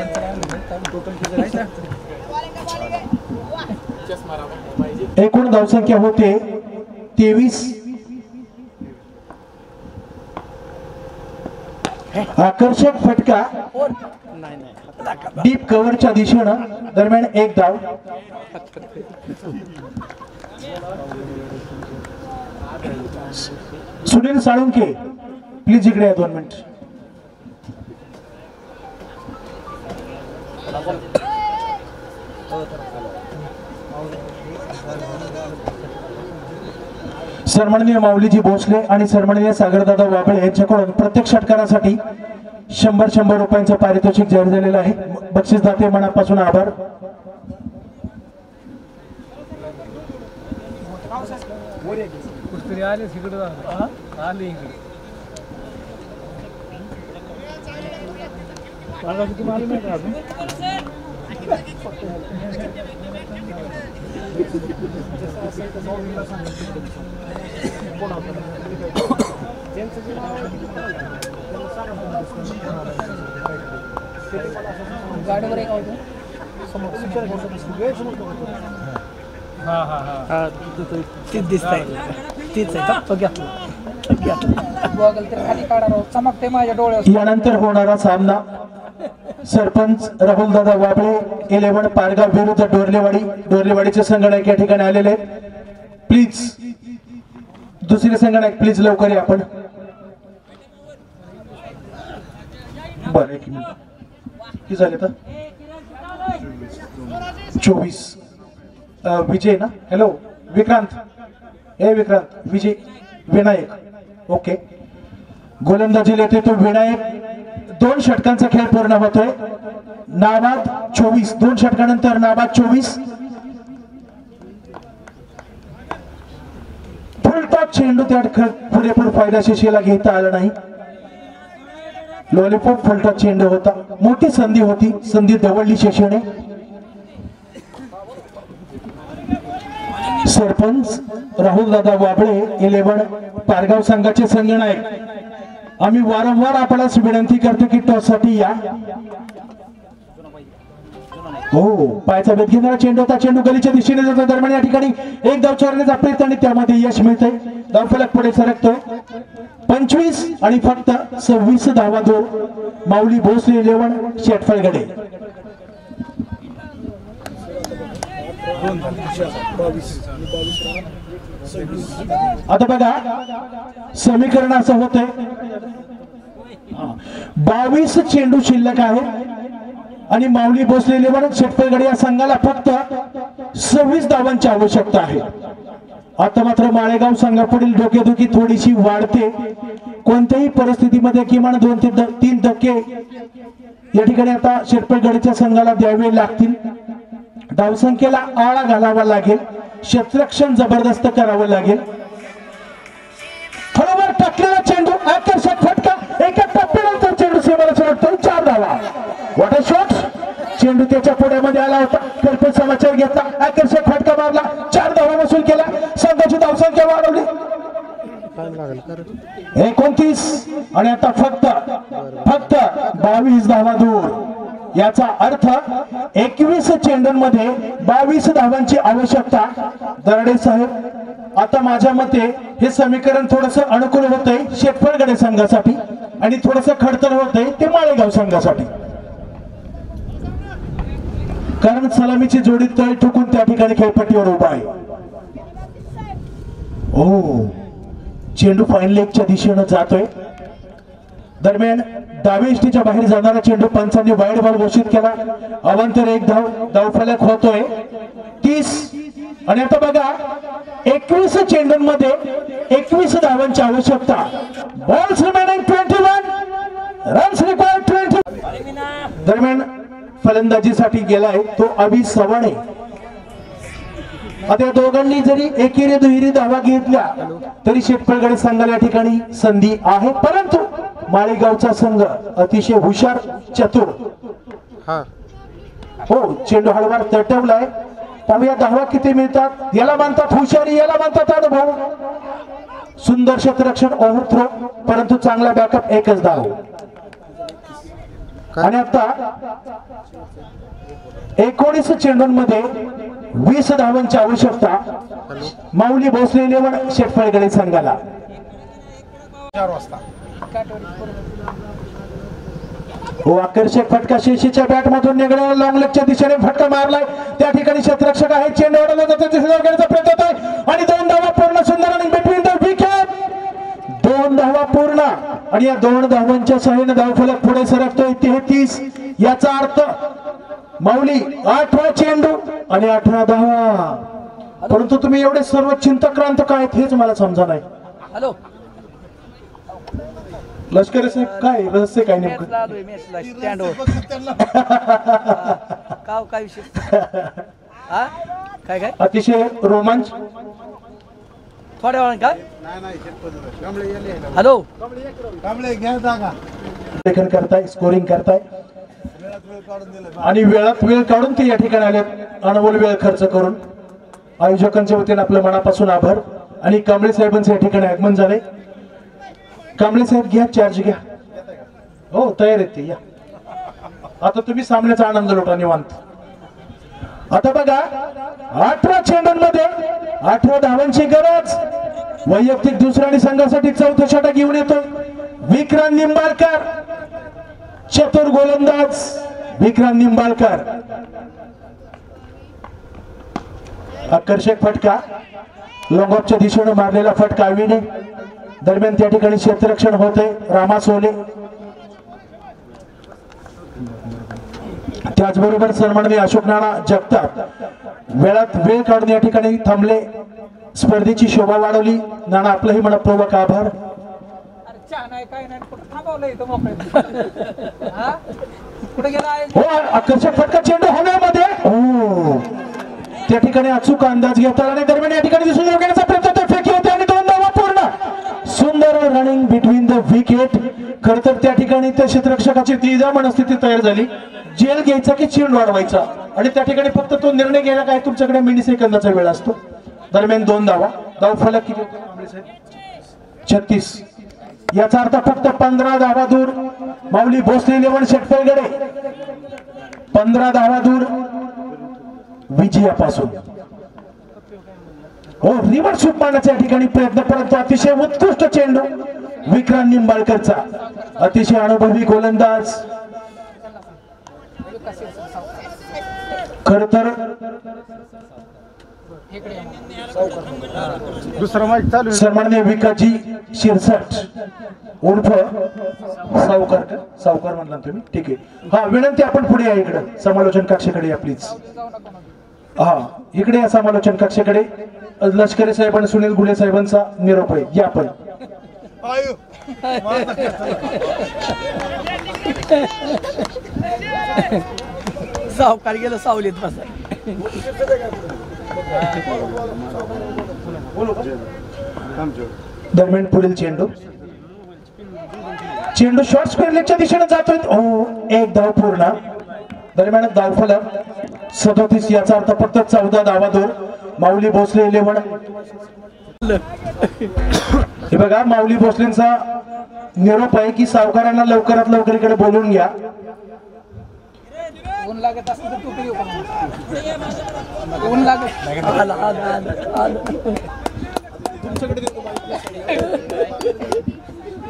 एकूण धावसंख्या होते 23. आकर्षक फटका डीप कव्हरच्या दिशेनं. दरम्यान 1 धाव. सुनील साळुंके प्लीज इकडे या 2 मिनिट. सन्माननीय माऊलीजी भोसले आणि सन्माननीय सागरदादा वाबळे यांच्याकडून प्रत्येक षटकारासाठी 100 रुपयांचं पारितोषिक जाहीर झालेलं आहे. बक्षीसदाते मनापासून आभार. यानंतर होणारा सामना सरपंच राहुल दादा वाबळे 11 पारगाव विरुद्ध डोरलेवाडीचे संघनायक या ठिकाणी आलेले आहेत. प्लीज दुसरे संघनायक प्लीज लवकर या. आपण बरं 1 मिनिट. किती झाले तर 24. विजय ना, हॅलो विक्रांत. विक्रांत, विजय, विनायक. ओके, गोलंदाजीला येते तो विनायक. 2 षटकांचा खेळ पूर्ण होतोय. नाबाद 24. 2 षटकानंतर नाबाद 24. फुलटॉप चेंडू त्या पुरेपूर फायदा शिशीला घेता आला नाही. लॉलीपॉप फलटा चेंडू होता, मोठी संधी होती, संधी दवडली शेषाने. सरपंच राहुल दादा वाबळे 11 पारगाव संघाचे संघनायक, आम्ही वारंवार आपल्यास विनंती करतो की टॉस साठी या. हो, पायाचा वेध घेणारा चेंडू होता, चेंडू गलीच्या दिशेने जातो. दरम्यान या ठिकाणी एक धाव चोरण्याचा प्रयत्न आणि त्यामध्ये यश मिळते. धावफलक पुढे सरकतो. 25 आणि फक्त 26 धावा दूर माऊली भोसले 11 शेटफळगडे. आता बघा समीकरण असं होतंय, 22 चेंडू शिल्लक आहेत आणि माऊली भोसले 11 शेटफळगडे या संघाला फक्त 26 धावांची आवश्यकता आहे. आता मात्र माळेगाव संघापुढील डोकेदुखी थोडीशी वाढते. कोणत्याही परिस्थितीमध्ये किमान 2 ते 3 धक्के या ठिकाणी आता शेटफळगडेच्या संघाला द्यावे लागतील. धावसंख्येला आळा घालावा लागेल, क्षेत्ररक्षण जबरदस्त करावं लागेल. बरोबर टाकलेला चेंडू, आकर्षक फटका, एका टप्प्यानंतर चेंडू सीमाला सरकतो. 4 धावा. What a shot. चेंडू त्याच्या पुढ्यामध्ये आला होता, कल्पन समाचार घेतला, आकर्षक फटका मारला, 4 धावा वसूल केला, संघाची धावसंख्या वाढवली 29 आणि आता फक्त 22 धावा दूर. याचा अर्थ 21 चेंडूंमध्ये 22 धावांची आवश्यकता. दरडे साहेब, आता माझ्या मते हे समीकरण थोडस अनुकूल होतंय शेटफळगडे संघासाठी आणि थोडस खडतर होतंय ते माळेगाव संघासाठी, कारण सलामीची जोडी तळ ठोकून त्या ठिकाणी खेळपट्टीवर उभा आहे. ओ, चेंडू फाईन लेगच्या दिशेनं जातोय. दरम्यान डावी इष्टीच्या बाहेर जाणारा चेंडू पंचांनी वाईड बॉल घोषित केला. अवांतर एक धाव. धावफलक होतोय 30 आणि आता बघा 21 चेंडूंमध्ये 21 धावांची आवश्यकता. Balls remaining 21, runs required 20. दरम्यान फलंदाजीसाठी गेलाय तो अभि सवाणे. आता या दोघांनी जरी एकेरी दुहेरी धावा घेतल्या तरी शेटफळगडे संघाला या ठिकाणी संधी आहे, परंतु माळेगावचा संघ अतिशय हुशार, चतुर. हो, चेंडू हळवार तटवलाय. पाहूया धावा किती मिळतात. याला म्हणतात हुशारी, याला म्हणतात अनुभव. सुंदर क्षेत्ररक्षण, ओव्हर थ्रो, परंतु चांगला बॅकअप, एकच धाव. आणि आता 19 चेंडूंमध्ये 20 धावांची आवश्यकता माऊली भोसले 11 शेटफळगडे संघाला. 4 वाजता हो, आकर्षक फटका शेषीच्या बॅट मधून निघाला, लॉंग लेगच्या दिशेने फटका मारलाय. त्या ठिकाणी क्षेत्ररक्षक आहे, चेंडू ओढवला जातो, प्रयत्न होत आहे आणि 2 धावा पूर्ण. सुंदर रनिंग बिटवीन द विकेट. 2 धावा पूर्ण आणि या 2 धावांच्या सहाय्याने धावफलक पुढे सरकतोय 33. याचा अर्थ माऊली 8वा चेंडू आणि 18 धावा. परंतु तुम्ही एवढे सर्व चिंताक्रांत काय आहेत हेच मला समजा नाही. हॅलो, लष्करी साहेब, काय रहस्य काय नेमकं? काय विषय? काय काय अतिशय रोमांच. थोड्या वेळाने काय? नाही हॅलो, कांबळे घ्या जागा. लेखन करताय, स्कोरिंग करताय आणि वेळात वेळ काढून ते या ठिकाणी आले, अनमोल वेळ खर्च करून. आयोजकांच्या वतीने आपल्या मनापासून आभार. आणि कांबळे साहेबांचे या ठिकाणी आगमन झाले. कांबळे साहेब घ्या, चार्ज घ्या. हो, तयार आहेत ते, या. आता तुम्ही सामन्याचा आनंद लुटा निवांत. आता बघा 18 चेंडूंमध्ये 18 धावांची गरज. वैयक्तिक दुसऱ्या आणि संघासाठी 4थं षटक घेऊन येतो विक्रांत निंबाळकर, चतुर गोलंदाज विक्रांत निंबाळकर. आकर्षक फटका, लॉंग ऑफच्या दिशेने मारलेला फटका विने. दरम्यान त्या ठिकाणी क्षेत्ररक्षण होते रामा सोले. त्याचबरोबर सन्माननीय अशोक नाना जगताप वेळात वेळ काढून या ठिकाणी थांबले, स्पर्धेची शोभा वाढवली. नाना, आपलंही मनपूर्वक आभार. हो, आकर्षक फटका, चेंडू हवेमध्ये. हो, त्या ठिकाणी अचूक अंदाज घेतात आणि दरम्यान या ठिकाणी दिसून घेण्याचा प्रयत्न फेकी होते आणि 2 धावा पूर्ण. सुंदर रनिंग बिटवीन द विकेट. खर तर त्या ठिकाणी त्या क्षेत्ररक्षकाची द्विधा मनस्थिती तयार झाली, जेल घ्यायचा की चेंडू वाढवायचा, आणि त्या ठिकाणी फक्त तो निर्णय घ्यायला काय तुमच्याकडे मिली सेकंदाचा वेळ असतो. दरम्यान 2 धावा. धाव फलक किती होते? 36. याचा अर्थ फक्त 15 धावा दूर माऊली भोसले 11 शेटफळगडे, 15 धावा दूर विजयापासून. हो, रिव्हर्स शूट मारण्याचा या ठिकाणी प्रयत्न, परंतु अतिशय उत्कृष्ट चेंडू विक्रांत निंबाळकरचा, अतिशय अनुभवी गोलंदाज. खर तर दुसरा मॅच चालू आहे. सन्माननीय विकाजी शिरसाट उर्फ सावकार म्हणला तुम्ही, ठीक आहे. हा, विनंती आपण पुढे या, इकडे समालोचन कक्षाकडे या प्लीज. हा, इकडे या समालोचन कक्षाकडे. लष्करी साहेब आणि सुनील गुले साहेबांचा निरोप आहे, या आपण. सावकार गेलं सावलीत बसाय. दरम्यान पुढील चेंडू शॉर्ट स्क्वेअर लेगच्या दिशेने जातोय. हो, 1 धाव पूर्ण. दरम्यान धाव फलक 37. याचा अर्थ फक्त 14 धावा दूर माऊली भोसले 11. हे बघा, माऊली भोसलेंचा निरोप आहे की सावकारांना लवकरात लवकर इकडे बोलून घ्या. ऊन लागत असतं तर टोपी घेऊ का? ऊन लागत. आलं.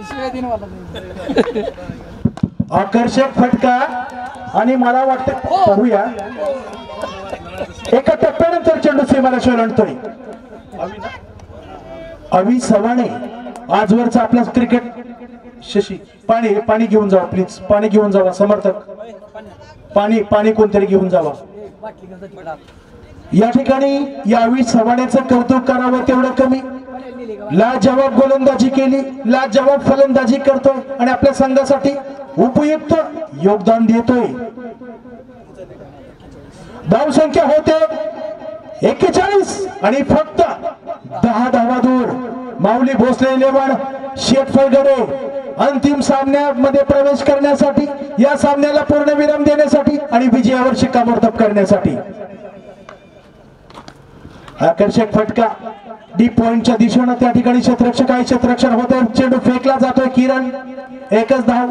शिवाय दिन मला आकर्षक फटका, आणि मला वाटतं पाहूया, एका टप्प्यानंतर चेंडू सीमारेषेवर ओलांडतोय अवी सवाणे. आजवरचा आपला क्रिकेट. शशी, पाणी घेऊन जावा प्लीज, पाणी घेऊन जावा. समर्थक, पाणी कोणतरी घेऊन जावा. या ठिकाणी यावी सवाण्याचं कौतुक करावं तेवढं कमी. लाजवाब गोलंदाजी केली, लाजवाब फलंदाजी करतोय आणि आपल्या संघासाठी उपयुक्त योगदान देतोय. धाव संख्या होते 41 आणि फक्त 10 धावा दूर माऊली भोसले 11 शेटफळगडे अंतिम सामन्यामध्ये प्रवेश करण्यासाठी, या सामन्याला पूर्णविराम देण्यासाठी आणि विजयावर शिक्कामोर्तब करण्यासाठी. आकर्षक फटका डीप पॉइंटच्या दिशेने त्या ठिकाणी क्षेत्ररक्षण होते. चेंडू फेकला जातोय. किरण, 1च धाव.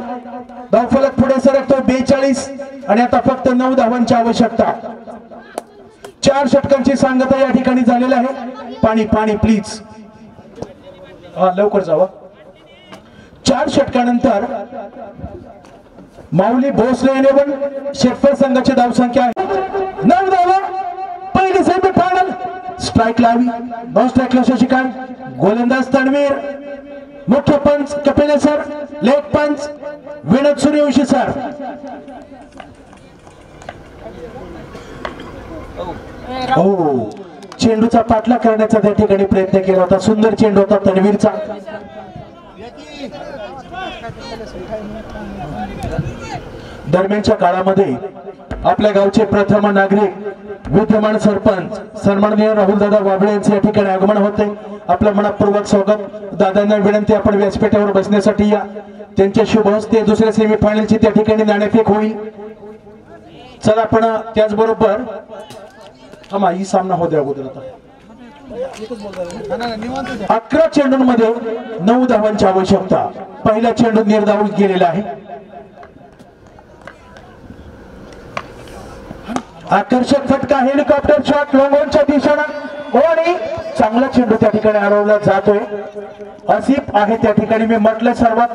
धाव फलक पुढे सरकतोय 42 आणि आता फक्त 9 धावांची आवश्यकता. 4 षटकांची सांगता या ठिकाणी झालेला आहे. पाणी प्लीज, हा लवकर जावा. 4 षटकानंतर माऊली भोसले 11 शेटफळ संघाची धाव संख्या आहे 9 धावा. पहिली सेमीफायनल. स्ट्राइक लावी, नॉन स्ट्राइकला शशिकांत, गोलंदाज तन्वीर, मुख्य पंच कपिल सर, लेग पंच विनोद सूर्यवंशी सर. हो, चेंडूचा पाठलाग करण्याचा त्या ठिकाणी प्रयत्न केला होता. सुंदर चेंडू होता तन्वीरचा. दरम्यानच्या काळामध्ये आपल्या गावचे प्रथम नागरिक, विद्यमान सरपंच सन्माननीय राहुलदादा वाबळे यांचे या ठिकाणी आगमन होते. आपलं मनपूर्वक स्वागत. दादांना विनंती, आपण व्यासपीठावर बसण्यासाठी या. त्यांच्या शुभ हस्ते दुसऱ्या सेमीफायनलची त्या ठिकाणी नाणेफेक होईल. चला, आपण त्याचबरोबर ही सामना होऊ द्या अगोदर. आता 11 चेंडूंमध्ये 9 धावांची आवश्यकता. पहिला चेंडू निर्धाव गेलेला आहे. आकर्षक फटका, हेलिकॉप्टर शॉट लॉंगॉनच्या दिशेने आणि चांगला चेंडू त्या ठिकाणी हरवला जातोय. आसिफ आहे त्या ठिकाणी. मी म्हटलं सर्वात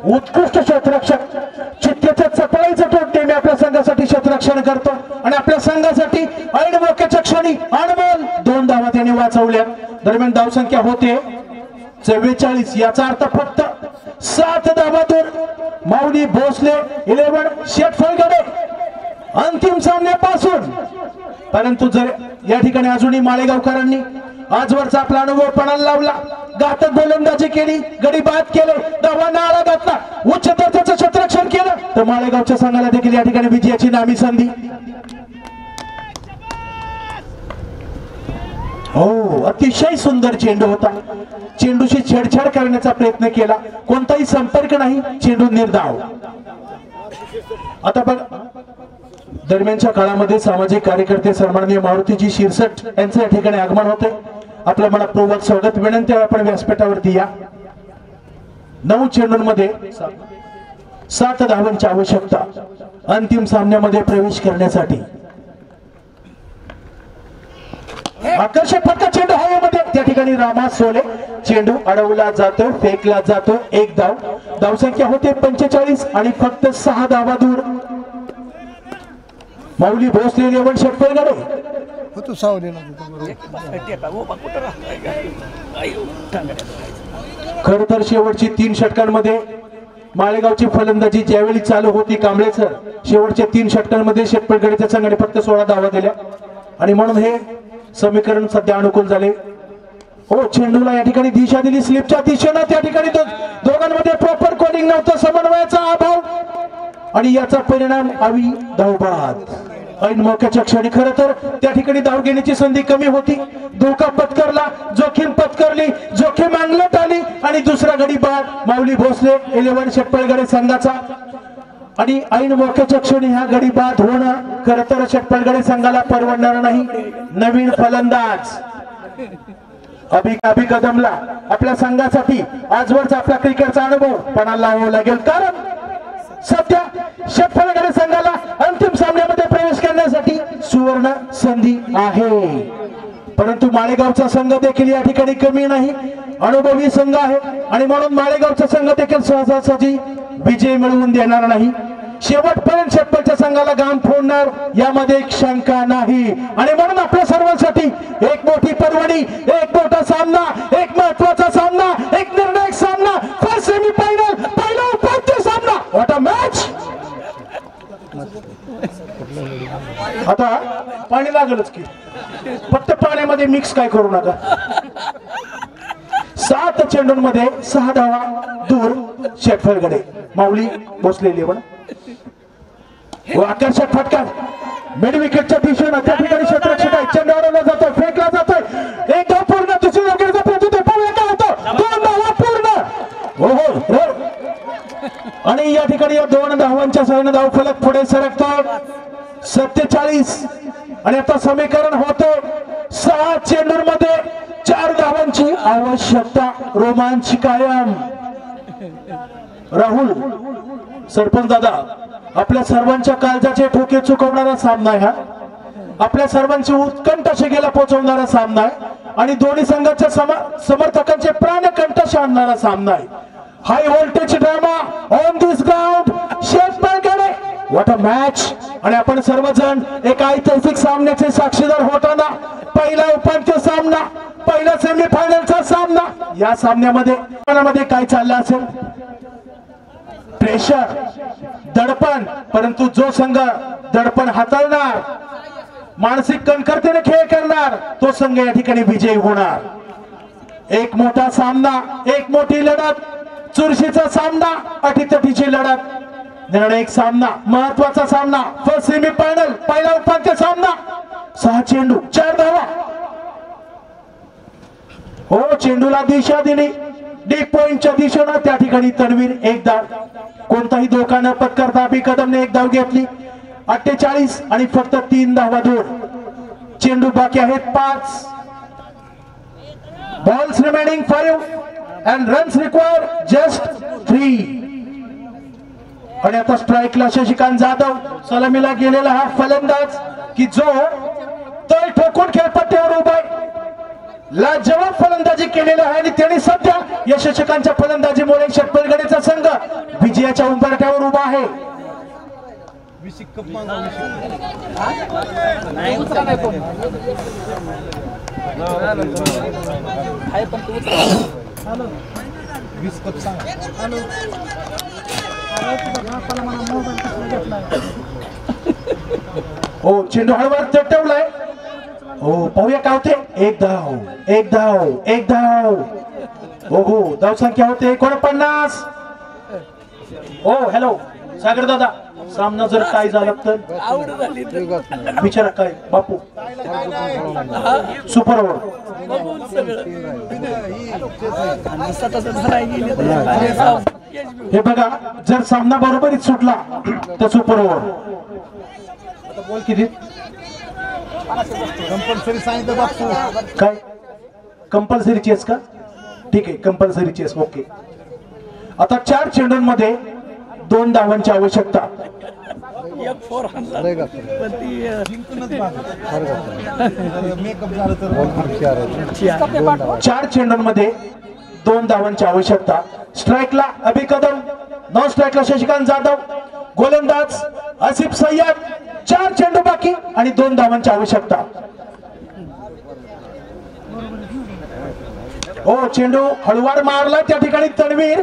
उत्कृष्ट क्षेत्ररक्षक, चित्तेच्या चपळाईचं तोडते मी आपल्या संघासाठी क्षेत्ररक्षण करतो आणि आपल्या संघासाठी ऐन मोक्याच्या क्षणी अनमोल 2 धावा त्याने वाचवल्या. दरम्यान धाव संख्या होते 44. याचा अर्थ फक्त 7 धावा दूर माऊली भोसले 11 शेटफळगडे अंतिम सामन्यापासून. परंतु जर या ठिकाणी अजूनही माळेगावकरांनी आजवरचा आपला अनुभव पणाला लावला, घातक गोलंदाजी केली, गडी बाद केले, धावांना आळा घातला, उच्च दर्जाचं क्षेत्ररक्षण केलं, तर माळेगावच्या संघाला देखील या ठिकाणी विजयाची नामी संधी. हो, अतिशय सुंदर चेंडू होता. चेंडूशी छेडछाड करण्याचा प्रयत्न केला, कोणताही संपर्क नाही, चेंडू निर्धाव. आता बघ, दरम्यानच्या काळामध्ये सामाजिक कार्यकर्ते सन्माननीय मारुतीजी शिरसट यांचे या ठिकाणी आगमन होते. आपलं मनपूर्वक स्वागत, विनंती आहे आपण व्यासपीठावरती या. 9 चेंडूंमध्ये 7 धावांची आवश्यकता अंतिम सामन्यामध्ये प्रवेश करण्यासाठी. आकर्षक फटका चेंडू हवेमध्ये, त्या ठिकाणी रामा सोले. चेंडू अडवला जातो, फेकला जातो. 1 धाव. धावसंख्या होते 45 आणि फक्त 6 धावा दूर. माऊली भोसले लेवल षटफलगडे होतो सावली खर तर शेवटची 3 षटकांमध्ये माळेगावची फलंदाजी ज्यावेळी चालू होती कांबळे सर, शेवटच्या 3 षटकांमध्ये षटफलगडेच्या संघाने फक्त 16 धावा दिल्या आणि म्हणून हे समीकरण सध्या अनुकूल झाले. हो, चेंडूला या ठिकाणी दिशा दिली स्लिपच्या दिशेनं. त्या ठिकाणी दोघांमध्ये प्रॉपर कॉलिंग नव्हतं, समन्वयाचा अभाव आणि याचा परिणाम आवी धावबाद. ऐन मौक्याच्या क्षणी खरं तर त्या ठिकाणी धाव घेण्याची संधी कमी होती. धोका पत्करला, जोखीम पत्करली, जोखीम अंगलट आली आणि दुसरा गडी बाद माऊली भोसले 11 षटफलगडे संघाचा. आणि ऐन मौक्याच्या क्षणी हा गडी बाद होणं खरं तर षटफलगडे संघाला परवडणार नाही. नवीन फलंदाज अभि कदमला आपल्या संघासाठी आजवरचा आपला क्रिकेटचा अनुभव पणाला लावावा लागेल, कारण सध्या षटफलगडे संघाला अंतिम सामन्यामध्ये प्रवेश करण्यासाठी सुवर्ण संधी आहे. परंतु माळेगावचा संघ देखील या ठिकाणी कमी नाही, अनुभवी संघ आहे आणि म्हणून माळेगावचा संघ देखील सहजासहजी विजय मिळवून देणार नाही. शेवटपर्यंत षटफलच्या संघाला घाम फोडणार यामध्ये एक शंका नाही. आणि म्हणून आपल्या सर्वांसाठी एक मोठी पर्वणी, एक मोठा सामना, एक महत्वाचा सामना, एक निर्णायक सामना, फर्स्ट सेमीफायनल, पहिला उपांत्य सामना. What a match. आता पाणी लागलच की, फक्त पाण्यामध्ये मिक्स काय करू नका. 7 चेंडूंमध्ये 6 धावा दूर षटफलगडे माऊली भोसले 11. आकर्षक फटका मिड विकेटच्या दिशेनं, त्या ठिकाणी क्षेत्ररक्षक आहे, चेंडू अडवला जातोय, फेकला जातोय. 1 धाव पूर्ण, दुसरी धाव घेण्याचा प्रयत्न होतोय, पाहूया काय होतं. 2 धावा पूर्ण. हो. आणि या ठिकाणी या 2 धावांच्या सहाय्याने धावफलक पुढे सरकतो 47. आणि आता समीकरण होतं 6 चेंडूंमध्ये 4 धावांची आवश्यकता. रोमांच कायम. राहुल सरपंच दादा, आपल्या सर्वांच्या काळजाचे ठोके चुकवणारा सामना आहे हा. आपल्या सर्वांची उत्कंठ शिगेला पोहोचवणारा सामना आहे आणि दोन्ही संघाच्या समर्थकांचे प्राण कंठ आणणारा सामना आहे. High voltage drama on this ground षटफलगडे. What a match. आणि आपण सर्वजण एका ऐतिहासिक सामन्याचे साक्षीदार होताना, पहिला उपांत्य सामना, पहिला सेमीफायनलचा सामना. या सामन्यामध्ये काय चाललं असेल. प्रेशर, दडपण, परंतु जो संघ दडपण हाताळणार, मानसिक कणखरतेने खेळ करणार, तो संघ या ठिकाणी विजयी होणार. एक मोठा सामना, एक मोठी लढत, चुरशीचा सामना, अटीतटीची लढत, निर्णायक सामना, महत्वाचा सामना, फर्स्ट सेमीफायनल, पहिला उपांत्य सामना. 6 चेंडू 4 धावा. हो, चेंडूला दिशा दिली डीप पॉइंटच्या दिशेनं, त्या ठिकाणी तन्वीर 1 धाव. कोणताही धोका न पत्करता अभि कदमने 1 धाव घेतली. 48 आणि फक्त 3 धावा दूर. चेंडू बाकी आहेत 5. Balls remaining 5 and runs required just 3. आणि आता स्ट्राईकला शशिकांत जाधव, सलामीला गेलेला हा फलंदाज की जो तळ ठोकून खेळपट्टीवर उभा आहे. लाजवाब फलंदाजी केलेला आहे आणि त्यांनी सध्या या शशिकांतच्या फलंदाजीमुळे षटफलगडेचा संघ विजयाच्या उंबरठ्यावर उभा आहे. हो, चेंडू हळूहळू चटवलाय. हो, पाहूया काय होते. 1 धाव, 1 धाव, 1 धाव. हो, धाव संख्या होते 49. हो, हॅलो, सागर दादा सामना जर काय झाला तर आवड झाली तर विचारा काय बापू सुपर ओव्हर बघून सगळं आणि स्वतःच धराय गेले तर अरे साव, यश बी. हे बघा जर सामना बरोबरीत सुटला तर सुपर ओव्हर बोल किती कंपल्सरी सांगितलं बापू काय कंपल्सरी चेस का ठीक आहे कंपल्सरी चेस ओके आता 4 चेंडूंमध्ये 2 धावांची आवश्यकता एक फोर आणला पण ती मेकअप झालं तर 4 चेंडूंमध्ये 2 धावांची आवश्यकता स्ट्राईकला अभि कदम नॉन स्ट्राईकला शशिकांत जाधव गोलंदाज आसिफ सय्यद 4 चेंडू बाकी आणि 2 धावांची आवश्यकता हो चेंडू हळूवार मारला त्या ठिकाणी तणवीर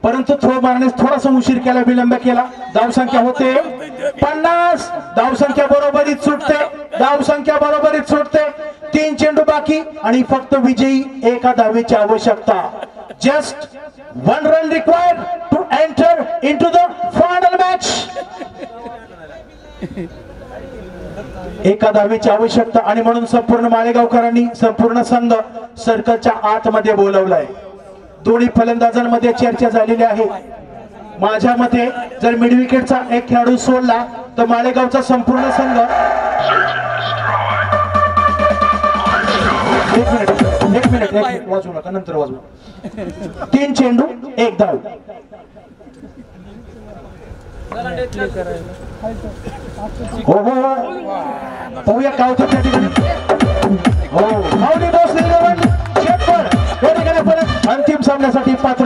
परंतु थ्रो मारण्यास थोडासा उशीर केला विलंब केला धावसंख्या होते 50 धावसंख्या बरोबरीत सुटते 3 चेंडू बाकी आणि फक्त विजयी एका धावेची आवश्यकता just 1 run required to enter into the final match एका धावेची आवश्यकता आणि म्हणून संपूर्ण माळेगावकरांनी संपूर्ण संघ सर्कलच्या आतमध्ये बोलवलाय दोन्ही फलंदाजांमध्ये चर्चा झालेली आहे माझ्या मते जर मिड विकेटचा एक खेळाडू सोडला तर माळेगावचा संपूर्ण संघ एक मिनिट वाजवू नका नंतर वाजवू 3 चेंडू 1 धाव हो हो पाहूया काय होतं त्या ठिकाणी हो माऊली बॉस अंतिम सामन्यासाठी पात्र